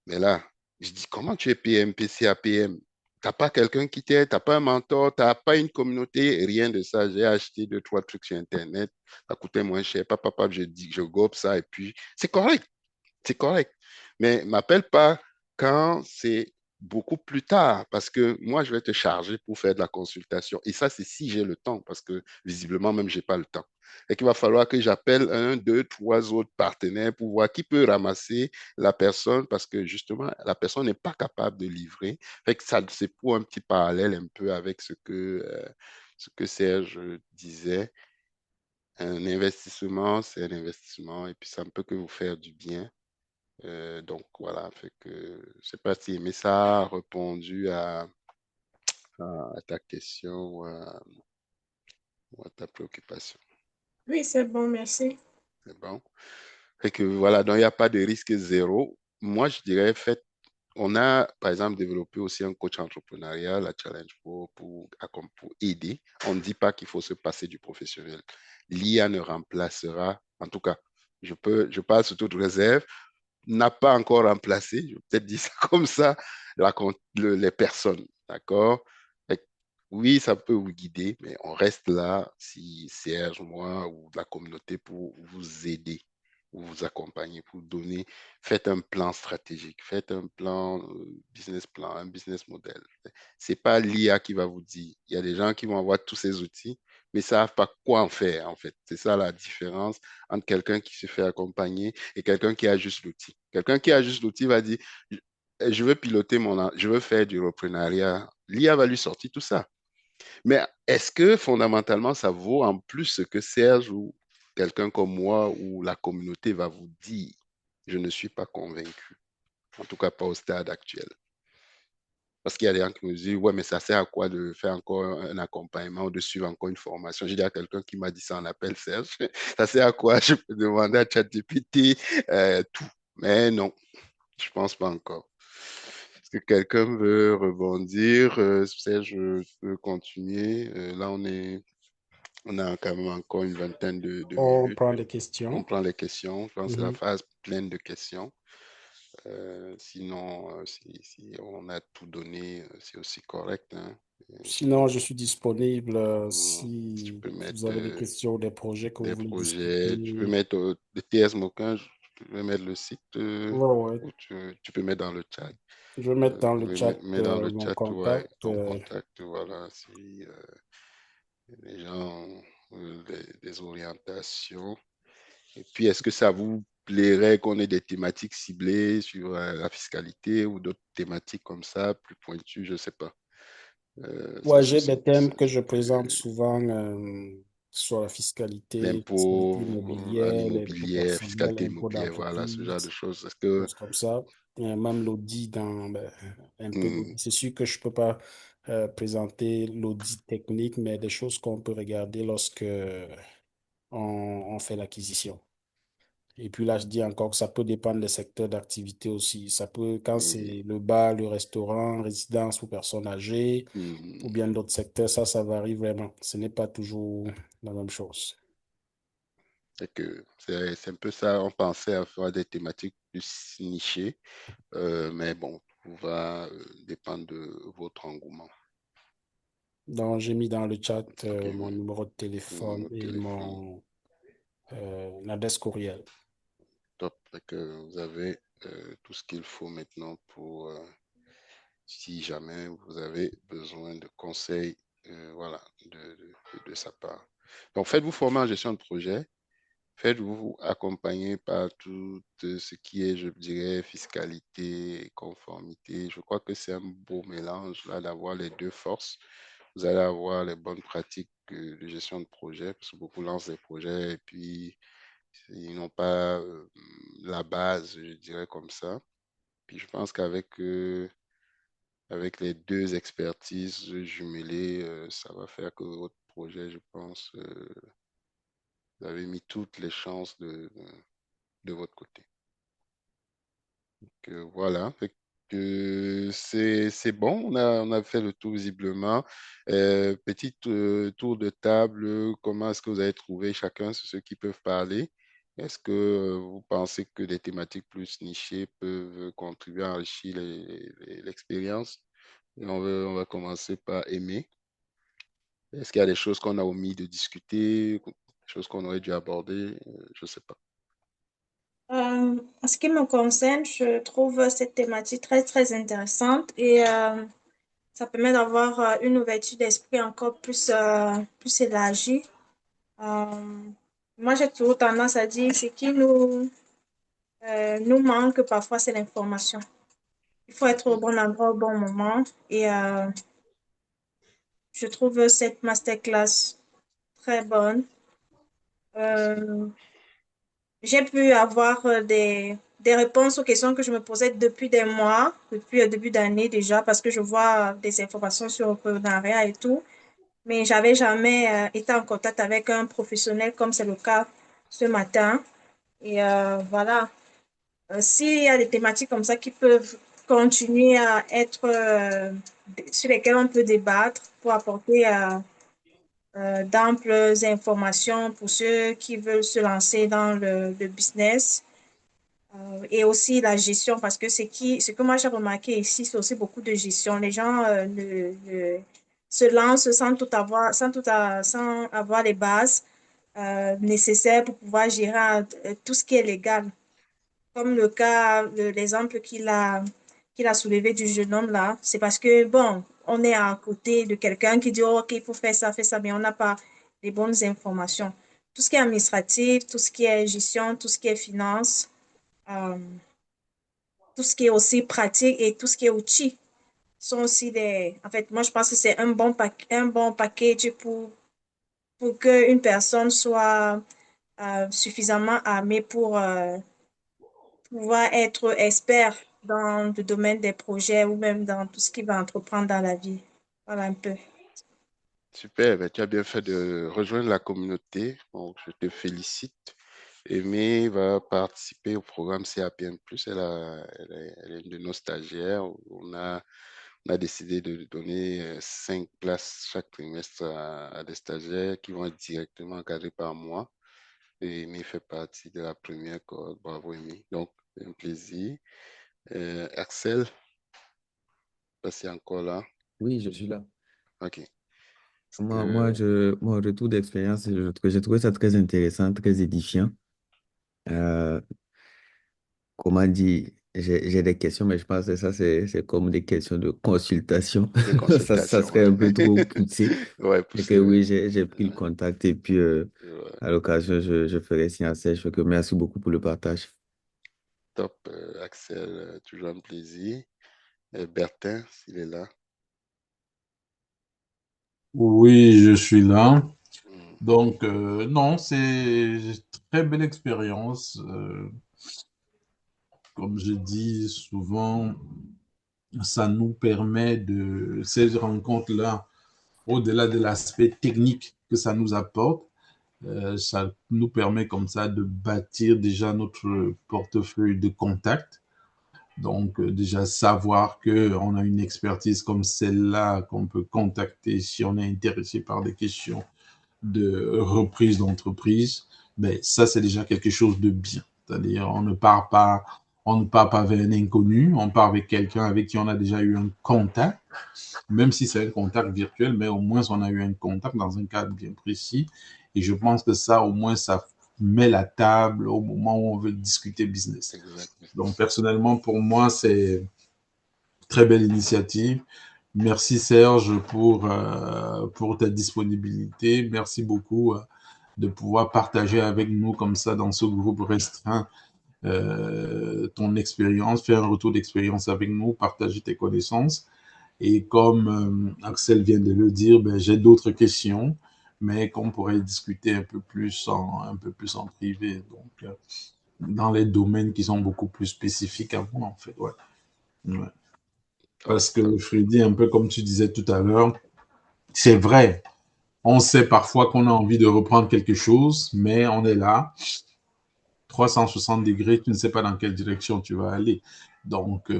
Mais là, je dis, comment tu es PM, PCA, PM? T'as pas quelqu'un qui t'aide, t'as pas un mentor, t'as pas une communauté, rien de ça. J'ai acheté deux, trois trucs sur Internet, ça coûtait moins cher. Papa, je dis, je gobe ça et puis c'est correct. C'est correct. Mais m'appelle pas quand c'est beaucoup plus tard, parce que moi, je vais te charger pour faire de la consultation. Et ça, c'est si j'ai le temps, parce que visiblement, même, j'ai pas le temps. Et qu'il va falloir que j'appelle un, deux, trois autres partenaires pour voir qui peut ramasser la personne, parce que justement, la personne n'est pas capable de livrer. Fait que ça, c'est pour un petit parallèle un peu avec ce que Serge disait. Un investissement, c'est un investissement, et puis ça ne peut que vous faire du bien. Donc voilà, fait que je ne sais pas si mais ça a répondu à ta question ou à ta préoccupation. Oui, c'est bon, merci. C'est bon. Fait que voilà, donc il n'y a pas de risque zéro. Moi, je dirais, on a par exemple développé aussi un coach entrepreneurial, la Challenge pour aider. On ne dit pas qu'il faut se passer du professionnel. l'IA ne remplacera, en tout cas, je parle sous toute réserve, n'a pas encore remplacé, je vais peut-être dire ça comme ça, les personnes, d'accord? Oui, ça peut vous guider, mais on reste là, si Serge, moi ou la communauté, pour vous aider, pour vous accompagner, pour vous donner, faites un plan stratégique, faites un plan, business plan, un business model. C'est pas l'IA qui va vous dire. Il y a des gens qui vont avoir tous ces outils, mais ne savent pas quoi en faire, en fait. C'est ça la différence entre quelqu'un qui se fait accompagner et quelqu'un qui a juste l'outil. Quelqu'un qui a juste l'outil va dire, je veux piloter je veux faire du reprenariat. L'IA va lui sortir tout ça. Mais est-ce que fondamentalement, ça vaut en plus ce que Serge ou quelqu'un comme moi ou la communauté va vous dire? Je ne suis pas convaincu. En tout cas, pas au stade actuel. Parce qu'il y a des gens qui me disent, ouais, mais ça sert à quoi de faire encore un accompagnement ou de suivre encore une formation? J'ai dit à quelqu'un qui m'a dit ça en appel, Serge, ça sert à quoi? Je peux demander à ChatGPT tout. Mais non, je pense pas encore. Est-ce que quelqu'un veut rebondir? Serge, je peux continuer. Là, on a quand même encore une vingtaine de On minutes. prend des On questions. prend les questions. Je pense que c'est la Mhm. phase pleine de questions. Sinon, si on a tout donné, c'est aussi correct, hein. Sinon, je suis disponible Tu si peux vous mettre avez des questions, des projets que vous des voulez projets, tu peux discuter. mettre des TS Moquin, tu peux mettre le site Ouais, ouais. ou tu peux mettre dans le chat. Je vais mettre dans le chat Mets dans le mon chat, ouais, contact. ton contact, voilà. Si les gens ont des orientations. Et puis, est-ce que ça vous plairait qu'on ait des thématiques ciblées sur la fiscalité ou d'autres thématiques comme ça, plus pointues, je ne sais pas. Ça, Ouais, j'ai des thèmes que je présente souvent sur la fiscalité l'impôt, immobilière, l'impôt l'immobilier, personnel, fiscalité l'impôt immobilière, voilà, ce genre de d'entreprise, choses. Est-ce que, choses comme ça. Et même l'audit un peu hmm, d'audit. C'est sûr que je peux pas présenter l'audit technique, mais des choses qu'on peut regarder lorsque on fait l'acquisition. Et puis là, je dis encore que ça peut dépendre des secteurs d'activité aussi. Ça peut, quand hmm, c'est le bar, le restaurant, résidence pour personnes âgées, ou hmm, bien d'autres secteurs, ça varie vraiment. Ce n'est pas toujours la même chose. c'est un peu ça, on pensait à faire des thématiques plus nichées, mais bon, tout va dépendre de votre engouement. Donc, j'ai mis dans le chat Ok, mon numéro de mon téléphone numéro de et téléphone. mon adresse courriel. Top. Fait que vous avez tout ce qu'il faut maintenant pour, si jamais vous avez besoin de conseils, voilà, de sa part. Donc, faites-vous former en gestion de projet. Faites-vous accompagner par tout ce qui est, je dirais, fiscalité et conformité. Je crois que c'est un beau mélange là d'avoir les deux forces. Vous allez avoir les bonnes pratiques de gestion de projet, parce que beaucoup lancent des projets et puis ils n'ont pas la base, je dirais comme ça. Puis je pense qu'avec avec les deux expertises jumelées, ça va faire que votre projet, je pense, vous avez mis toutes les chances de votre côté. Voilà. Fait que c'est bon, on a fait le tour visiblement. Petit tour de table, comment est-ce que vous avez trouvé chacun, ceux qui peuvent parler? Est-ce que vous pensez que des thématiques plus nichées peuvent contribuer à enrichir l'expérience? Et on va commencer par aimer. Est-ce qu'il y a des choses qu'on a omis de discuter, des choses qu'on aurait dû aborder? Je ne sais pas. En ce qui me concerne, je trouve cette thématique très, très intéressante et ça permet d'avoir une ouverture d'esprit encore plus élargie. Euh, Moi, j'ai toujours tendance à dire ce qui nous manque parfois, c'est l'information. Il faut être au Mhm. bon endroit au bon moment et je trouve cette masterclass très bonne. Merci. Euh, j'ai pu avoir des réponses aux questions que je me posais depuis des mois, depuis le début d'année déjà, parce que je vois des informations sur le entrepreneuriat et tout, mais j'avais jamais été en contact avec un professionnel comme c'est le cas ce matin. Et voilà. S'il y a des thématiques comme ça qui peuvent continuer à être sur lesquelles on peut débattre pour apporter d'amples informations pour ceux qui veulent se lancer dans le business. Et aussi la gestion, parce que ce que moi j'ai remarqué ici, c'est aussi beaucoup de gestion. Les gens se lancent sans avoir les bases nécessaires pour pouvoir gérer tout ce qui est légal. Comme l'exemple qu'il a soulevé du jeune homme là, c'est parce que, bon, on est à côté de quelqu'un qui dit, oh, OK, il faut faire ça, mais on n'a pas les bonnes informations. Tout ce qui est administratif, tout ce qui est gestion, tout ce qui est finance, euh, tout ce qui est aussi pratique et tout ce qui est outils sont aussi des... En fait, moi, je pense que c'est un bon package pour qu'une personne soit suffisamment armée pour pouvoir être expert dans le domaine des projets ou même dans tout ce qu'il va entreprendre dans la vie. Voilà un peu. Super, ben, tu as bien fait de rejoindre la communauté. Donc, je te félicite. Aimée va participer au programme CAPM+. Elle est une de nos stagiaires. On a décidé de donner 5 places chaque trimestre à des stagiaires qui vont être directement encadrés par moi. Et Aimée fait partie de la première cohorte. Bravo, Aimée. Donc, c'est un plaisir. Axel, c'est encore là. Oui, je suis là. OK. Est-ce Moi, que mon retour d'expérience, j'ai trouvé ça très intéressant, très édifiant. Euh, Comment dire, j'ai des questions, mais je pense que ça, c'est comme des questions de consultation. des Ça consultations, serait un peu trop poussé. ouais, Et que poussé, ouais. oui, j'ai pris le contact et puis Ouais. à l'occasion, je ferai signe à Serge. Que merci beaucoup pour le partage. Top, Axel, toujours un plaisir. Bertin, s'il est là. Oui, je suis là. Mm. Donc, non, c'est une très belle expérience. Comme je dis souvent, ça nous permet de, ces rencontres-là, au-delà de l'aspect technique que ça nous apporte, ça nous permet comme ça de bâtir déjà notre portefeuille de contacts. Donc, déjà savoir qu'on a une expertise comme celle-là qu'on peut contacter si on est intéressé par des questions de reprise d'entreprise, ben, ça, c'est déjà quelque chose de bien. C'est-à-dire, on ne part pas vers un inconnu, on part avec quelqu'un avec qui on a déjà eu un contact, même si c'est un contact virtuel, mais au moins on a eu un contact dans un cadre bien précis. Et je pense que ça, au moins, ça met la table au moment où on veut discuter business. Exact. Donc, personnellement, pour moi, c'est une très belle initiative. Merci Serge pour ta disponibilité. Merci beaucoup de pouvoir partager avec nous comme ça dans ce groupe restreint ton expérience, faire un retour d'expérience avec nous, partager tes connaissances. Et comme Axel vient de le dire, ben, j'ai d'autres questions, mais qu'on pourrait discuter un peu plus en privé, donc dans les domaines qui sont beaucoup plus spécifiques à moi, en fait. Ouais. Ouais. Top, Parce que top. Freddy, un peu comme tu disais tout à l'heure, c'est vrai, on sait parfois qu'on a envie de reprendre quelque chose, mais on est là, 360 degrés, tu ne sais pas dans quelle direction tu vas aller. Donc,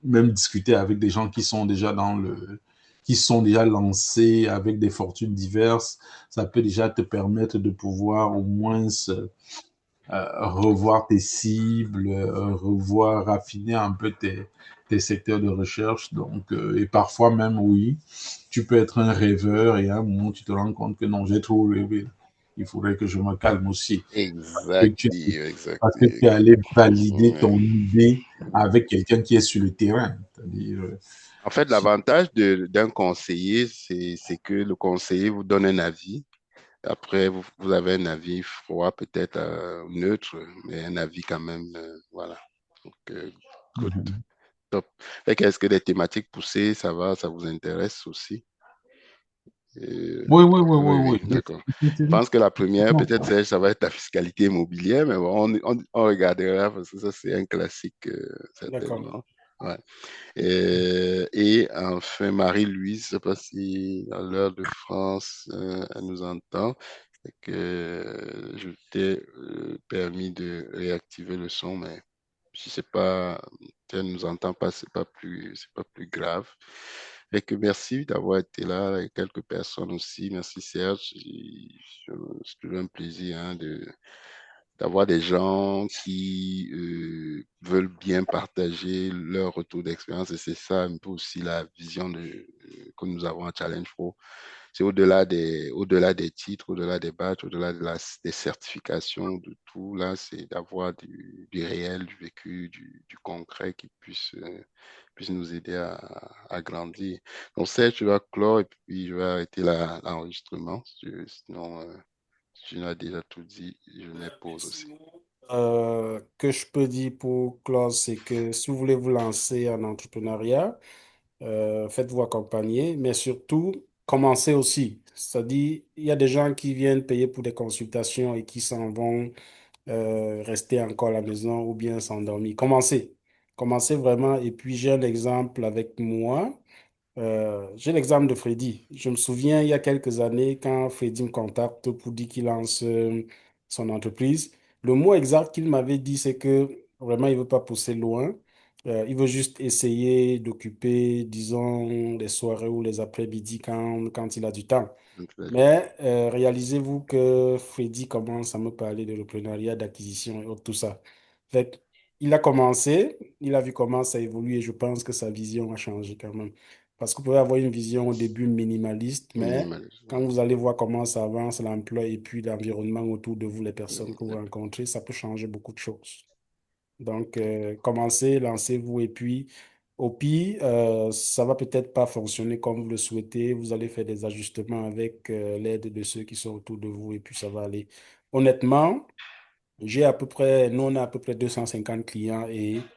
même discuter avec des gens qui sont déjà lancés avec des fortunes diverses, ça peut déjà te permettre de pouvoir au moins revoir tes cibles, revoir, raffiner un peu tes secteurs de recherche. Donc, et parfois même, oui, tu peux être un rêveur et à un moment, tu te rends compte que non, j'ai trop rêvé. Il faudrait que je me calme aussi. Exact, Parce que exact. tu es allé valider Ouais. ton idée avec quelqu'un qui est sur le terrain. C'est-à-dire, En fait, l'avantage d'un conseiller, c'est que le conseiller vous donne un avis. Après, vous avez un avis froid, peut-être neutre, mais un avis quand même. Voilà. Donc, good. Top. Fait que est-ce que des thématiques poussées, ça va, ça vous intéresse aussi? oui, oui, oui, Oui, oui, oui, oui. d'accord. Je pense que la première, peut-être, ça va être la fiscalité immobilière, mais bon, on regardera parce que ça, c'est un classique, D'accord. certainement. Ouais. Et enfin, Marie-Louise, je ne sais pas si à l'heure de France, elle nous entend. Fait que je t'ai permis de réactiver le son, mais si c'est pas, si elle nous entend pas, c'est pas plus grave. Et que merci d'avoir été là, et quelques personnes aussi. Merci Serge. C'est toujours un plaisir hein, d'avoir des gens qui veulent bien partager leur retour d'expérience. Et c'est ça un peu aussi la vision que nous avons à Challenge Pro. C'est au-delà des titres, au-delà des badges, au-delà des certifications, de tout. Là, c'est d'avoir du réel, du vécu, du concret qui puisse nous aider à grandir. Donc, Serge, je vais clore et puis je vais arrêter l'enregistrement. Sinon, si tu n'as déjà tout dit, je mets pause aussi. Que je peux dire pour Claude, c'est que si vous voulez vous lancer en entrepreneuriat, faites-vous accompagner, mais surtout, commencez aussi. C'est-à-dire, il y a des gens qui viennent payer pour des consultations et qui s'en vont rester encore à la maison ou bien s'endormir. Commencez. Commencez vraiment. Et puis, j'ai un exemple avec moi. J'ai l'exemple de Freddy. Je me souviens, il y a quelques années, quand Freddy me contacte pour dire qu'il lance son entreprise, le mot exact qu'il m'avait dit, c'est que vraiment, il ne veut pas pousser loin. Il veut juste essayer d'occuper, disons, les soirées ou les après-midi quand il a du temps. Donc, Mais réalisez-vous que Freddy commence à me parler de l'entrepreneuriat, d'acquisition et autres, tout ça. Fait que il a commencé, il a vu comment ça évolue et je pense que sa vision a changé quand même. Parce que vous pouvez avoir une vision au début minimaliste, mais quand minimalisme. vous allez voir comment ça avance, l'emploi et puis l'environnement autour de vous, les personnes que vous rencontrez, ça peut changer beaucoup de choses. Donc, commencez, lancez-vous et puis, au pire, ça va peut-être pas fonctionner comme vous le souhaitez. Vous allez faire des ajustements avec l'aide de ceux qui sont autour de vous et puis ça va aller. Honnêtement, nous, on a à peu près 250 clients et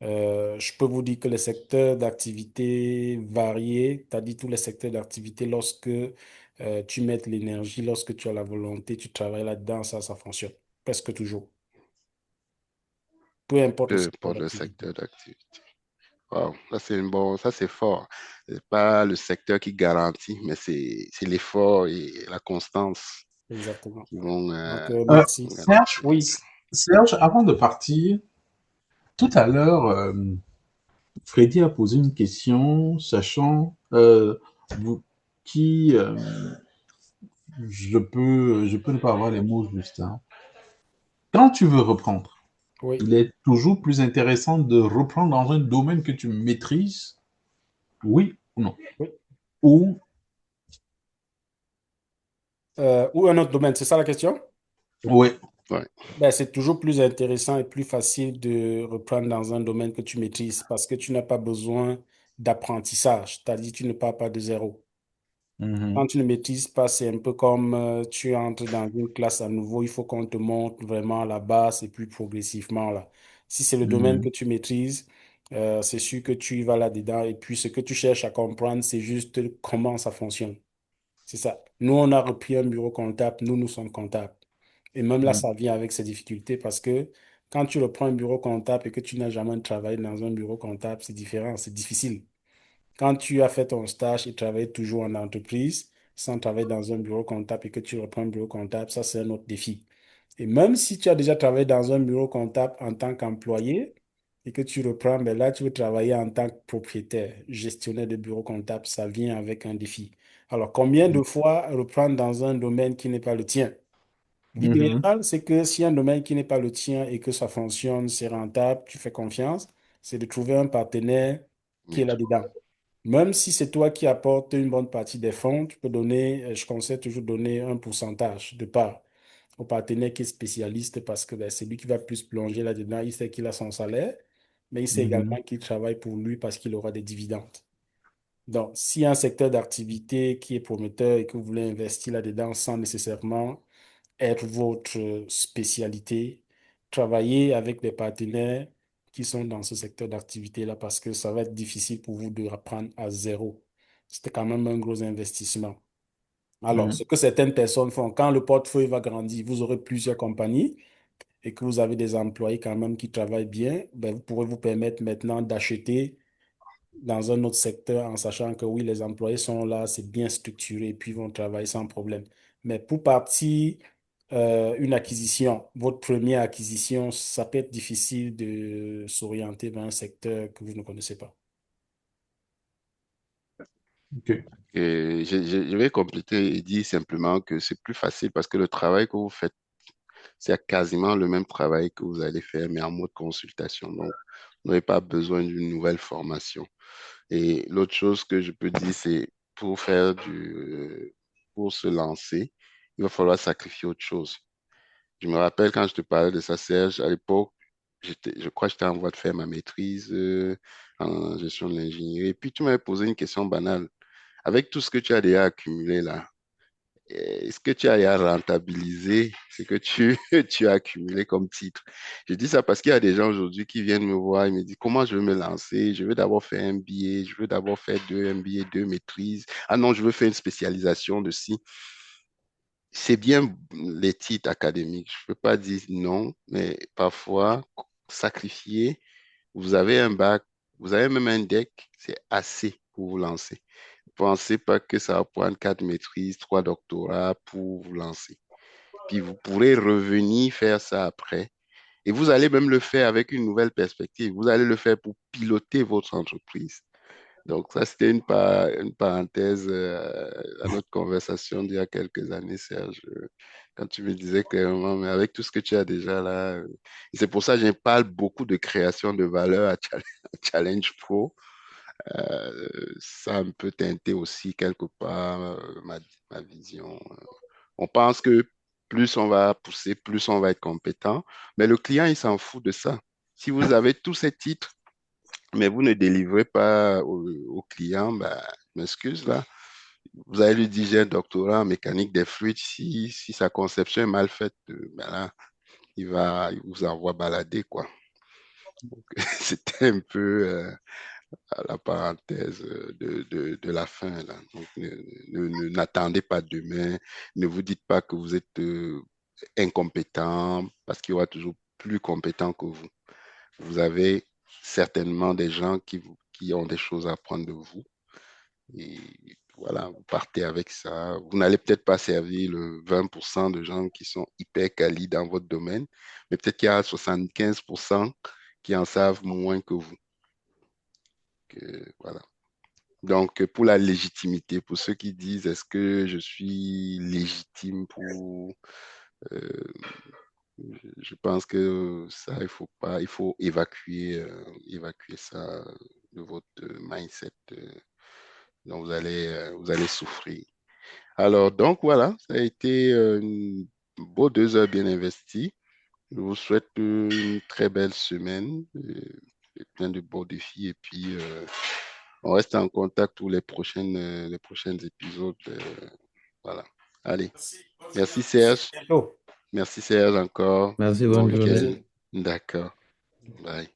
je peux vous dire que les secteurs d'activité variés, c'est-à-dire tous les secteurs d'activité, lorsque tu mets de l'énergie, lorsque tu as la volonté, tu travailles là-dedans, ça fonctionne presque toujours. Peu importe le Peu secteur importe le d'activité. secteur d'activité. Wow, ça c'est fort. C'est pas le secteur qui garantit, mais c'est l'effort et la constance Exactement. qui vont Donc, merci. Serge, Oui, Serge, avant de partir, tout à l'heure, Freddy a posé une question, sachant vous- qui, je peux ne pas avoir les mots justes. Hein. Quand tu veux reprendre, oui. il est toujours plus intéressant de reprendre dans un domaine que tu maîtrises, oui ou non. Oui. Ou, Ou un autre domaine, c'est ça la question? oui. ouais, Ben, c'est toujours plus intéressant et plus facile de reprendre dans un domaine que tu maîtrises parce que tu n'as pas besoin d'apprentissage, c'est-à-dire tu ne pars pas de zéro. Quand Mhm, tu ne maîtrises pas, c'est un peu comme tu entres dans une classe à nouveau, il faut qu'on te montre vraiment la base et puis progressivement là. Si c'est le domaine que mhm, tu maîtrises, c'est sûr que tu y vas là-dedans et puis ce que tu cherches à comprendre, c'est juste comment ça fonctionne. C'est ça. Nous, on a repris un bureau comptable, nous sommes comptables. Et même là, mhm, ça vient avec ses difficultés parce que quand tu reprends un bureau comptable et que tu n'as jamais travaillé dans un bureau comptable, c'est différent, c'est difficile. Quand tu as fait ton stage et travaillé toujours en entreprise, sans travailler dans un bureau comptable et que tu reprends un bureau comptable, ça, c'est un autre défi. Et même si tu as déjà travaillé dans un bureau comptable en tant qu'employé et que tu reprends, ben là, tu veux travailler en tant que propriétaire, gestionnaire de bureau comptable, ça vient avec un défi. Alors, combien de fois reprendre dans un domaine qui n'est pas le tien? mhm, L'idéal, c'est que si un domaine qui n'est pas le tien et que ça fonctionne, c'est rentable, tu fais confiance, c'est de trouver un partenaire qui est maîtrise. là-dedans. Même si c'est toi qui apportes une bonne partie des fonds, tu peux donner, je conseille toujours de donner un pourcentage de part au partenaire qui est spécialiste parce que ben, c'est lui qui va plus plonger là-dedans. Il sait qu'il a son salaire, mais il sait mhm, également qu'il travaille pour lui parce qu'il aura des dividendes. Donc, s'il y a un secteur d'activité qui est prometteur et que vous voulez investir là-dedans sans nécessairement être votre spécialité, travailler avec des partenaires qui sont dans ce secteur d'activité-là parce que ça va être difficile pour vous de reprendre à zéro. C'était quand même un gros investissement. Alors, ce mhm, que certaines personnes font, quand le portefeuille va grandir, vous aurez plusieurs compagnies et que vous avez des employés quand même qui travaillent bien, ben, vous pourrez vous permettre maintenant d'acheter dans un autre secteur en sachant que oui, les employés sont là, c'est bien structuré et puis ils vont travailler sans problème. Mais pour partir, une acquisition, votre première acquisition, ça peut être difficile de s'orienter vers un secteur que vous ne connaissez pas. Ok. Et je vais compléter et dire simplement que c'est plus facile parce que le travail que vous faites, c'est quasiment le même travail que vous allez faire, mais en mode consultation. Donc, vous n'avez pas besoin d'une nouvelle formation. Et l'autre chose que je peux dire, c'est pour pour se lancer, il va falloir sacrifier autre chose. Je me rappelle quand je te parlais de ça, Serge, à l'époque, je crois que j'étais en voie de faire ma maîtrise en gestion de l'ingénierie. Et puis, tu m'avais posé une question banale. Avec tout ce que tu as déjà accumulé là, est-ce que tu as déjà rentabilisé ce que tu as accumulé comme titre? Je dis ça parce qu'il y a des gens aujourd'hui qui viennent me voir et me disent comment je veux me lancer. Je veux d'abord faire un MBA, je veux d'abord faire deux MBA, deux maîtrises. Ah non, je veux faire une spécialisation de ci. C'est bien les titres académiques. Je ne peux pas dire non, mais parfois, sacrifier, vous avez un bac, vous avez même un deck, c'est assez pour vous lancer. Ne pensez pas que ça va prendre quatre maîtrises, trois doctorats pour vous lancer. Puis vous pourrez revenir faire ça après. Et vous allez même le faire avec une nouvelle perspective. Vous allez le faire pour piloter votre entreprise. Donc, ça, c'était une parenthèse à notre conversation d'il y a quelques années, Serge, quand tu me disais clairement, mais avec tout ce que tu as déjà là, et c'est pour ça que je parle beaucoup de création de valeur à à Challenge Pro. Ça a un peu teinté aussi quelque part ma vision. On pense que plus on va pousser, plus on va être compétent, mais le client, il s'en fout de ça. Si vous avez tous ces titres, mais vous ne délivrez pas au client, bah, je m'excuse là. Vous allez lui dire j'ai un doctorat en mécanique des fluides. Si sa conception est mal faite, ben là, il vous envoie balader, quoi. Donc, c'était un peu à la parenthèse de la fin, là. Donc, n'attendez pas demain. Ne vous dites pas que vous êtes incompétent, parce qu'il y aura toujours plus compétent que vous. Vous avez certainement des gens qui ont des choses à apprendre de vous. Et voilà, vous partez avec ça. Vous n'allez peut-être pas servir le 20% de gens qui sont hyper quali dans votre domaine, mais peut-être qu'il y a 75% qui en savent moins que vous. Voilà. Donc, pour la légitimité, pour ceux qui disent est-ce que je suis légitime pour je pense que ça, il faut pas, il faut évacuer ça de votre mindset. Donc vous allez souffrir. Alors, donc voilà, ça a été une beau 2 heures bien investies. Je vous souhaite une très belle semaine, et plein de beaux défis. Et puis, on reste en contact pour les prochains épisodes. Voilà. Allez, merci Serge. Bientôt. Merci Serge encore. Merci, Bon bonne Avec journée. week-end. plaisir. D'accord. Bye.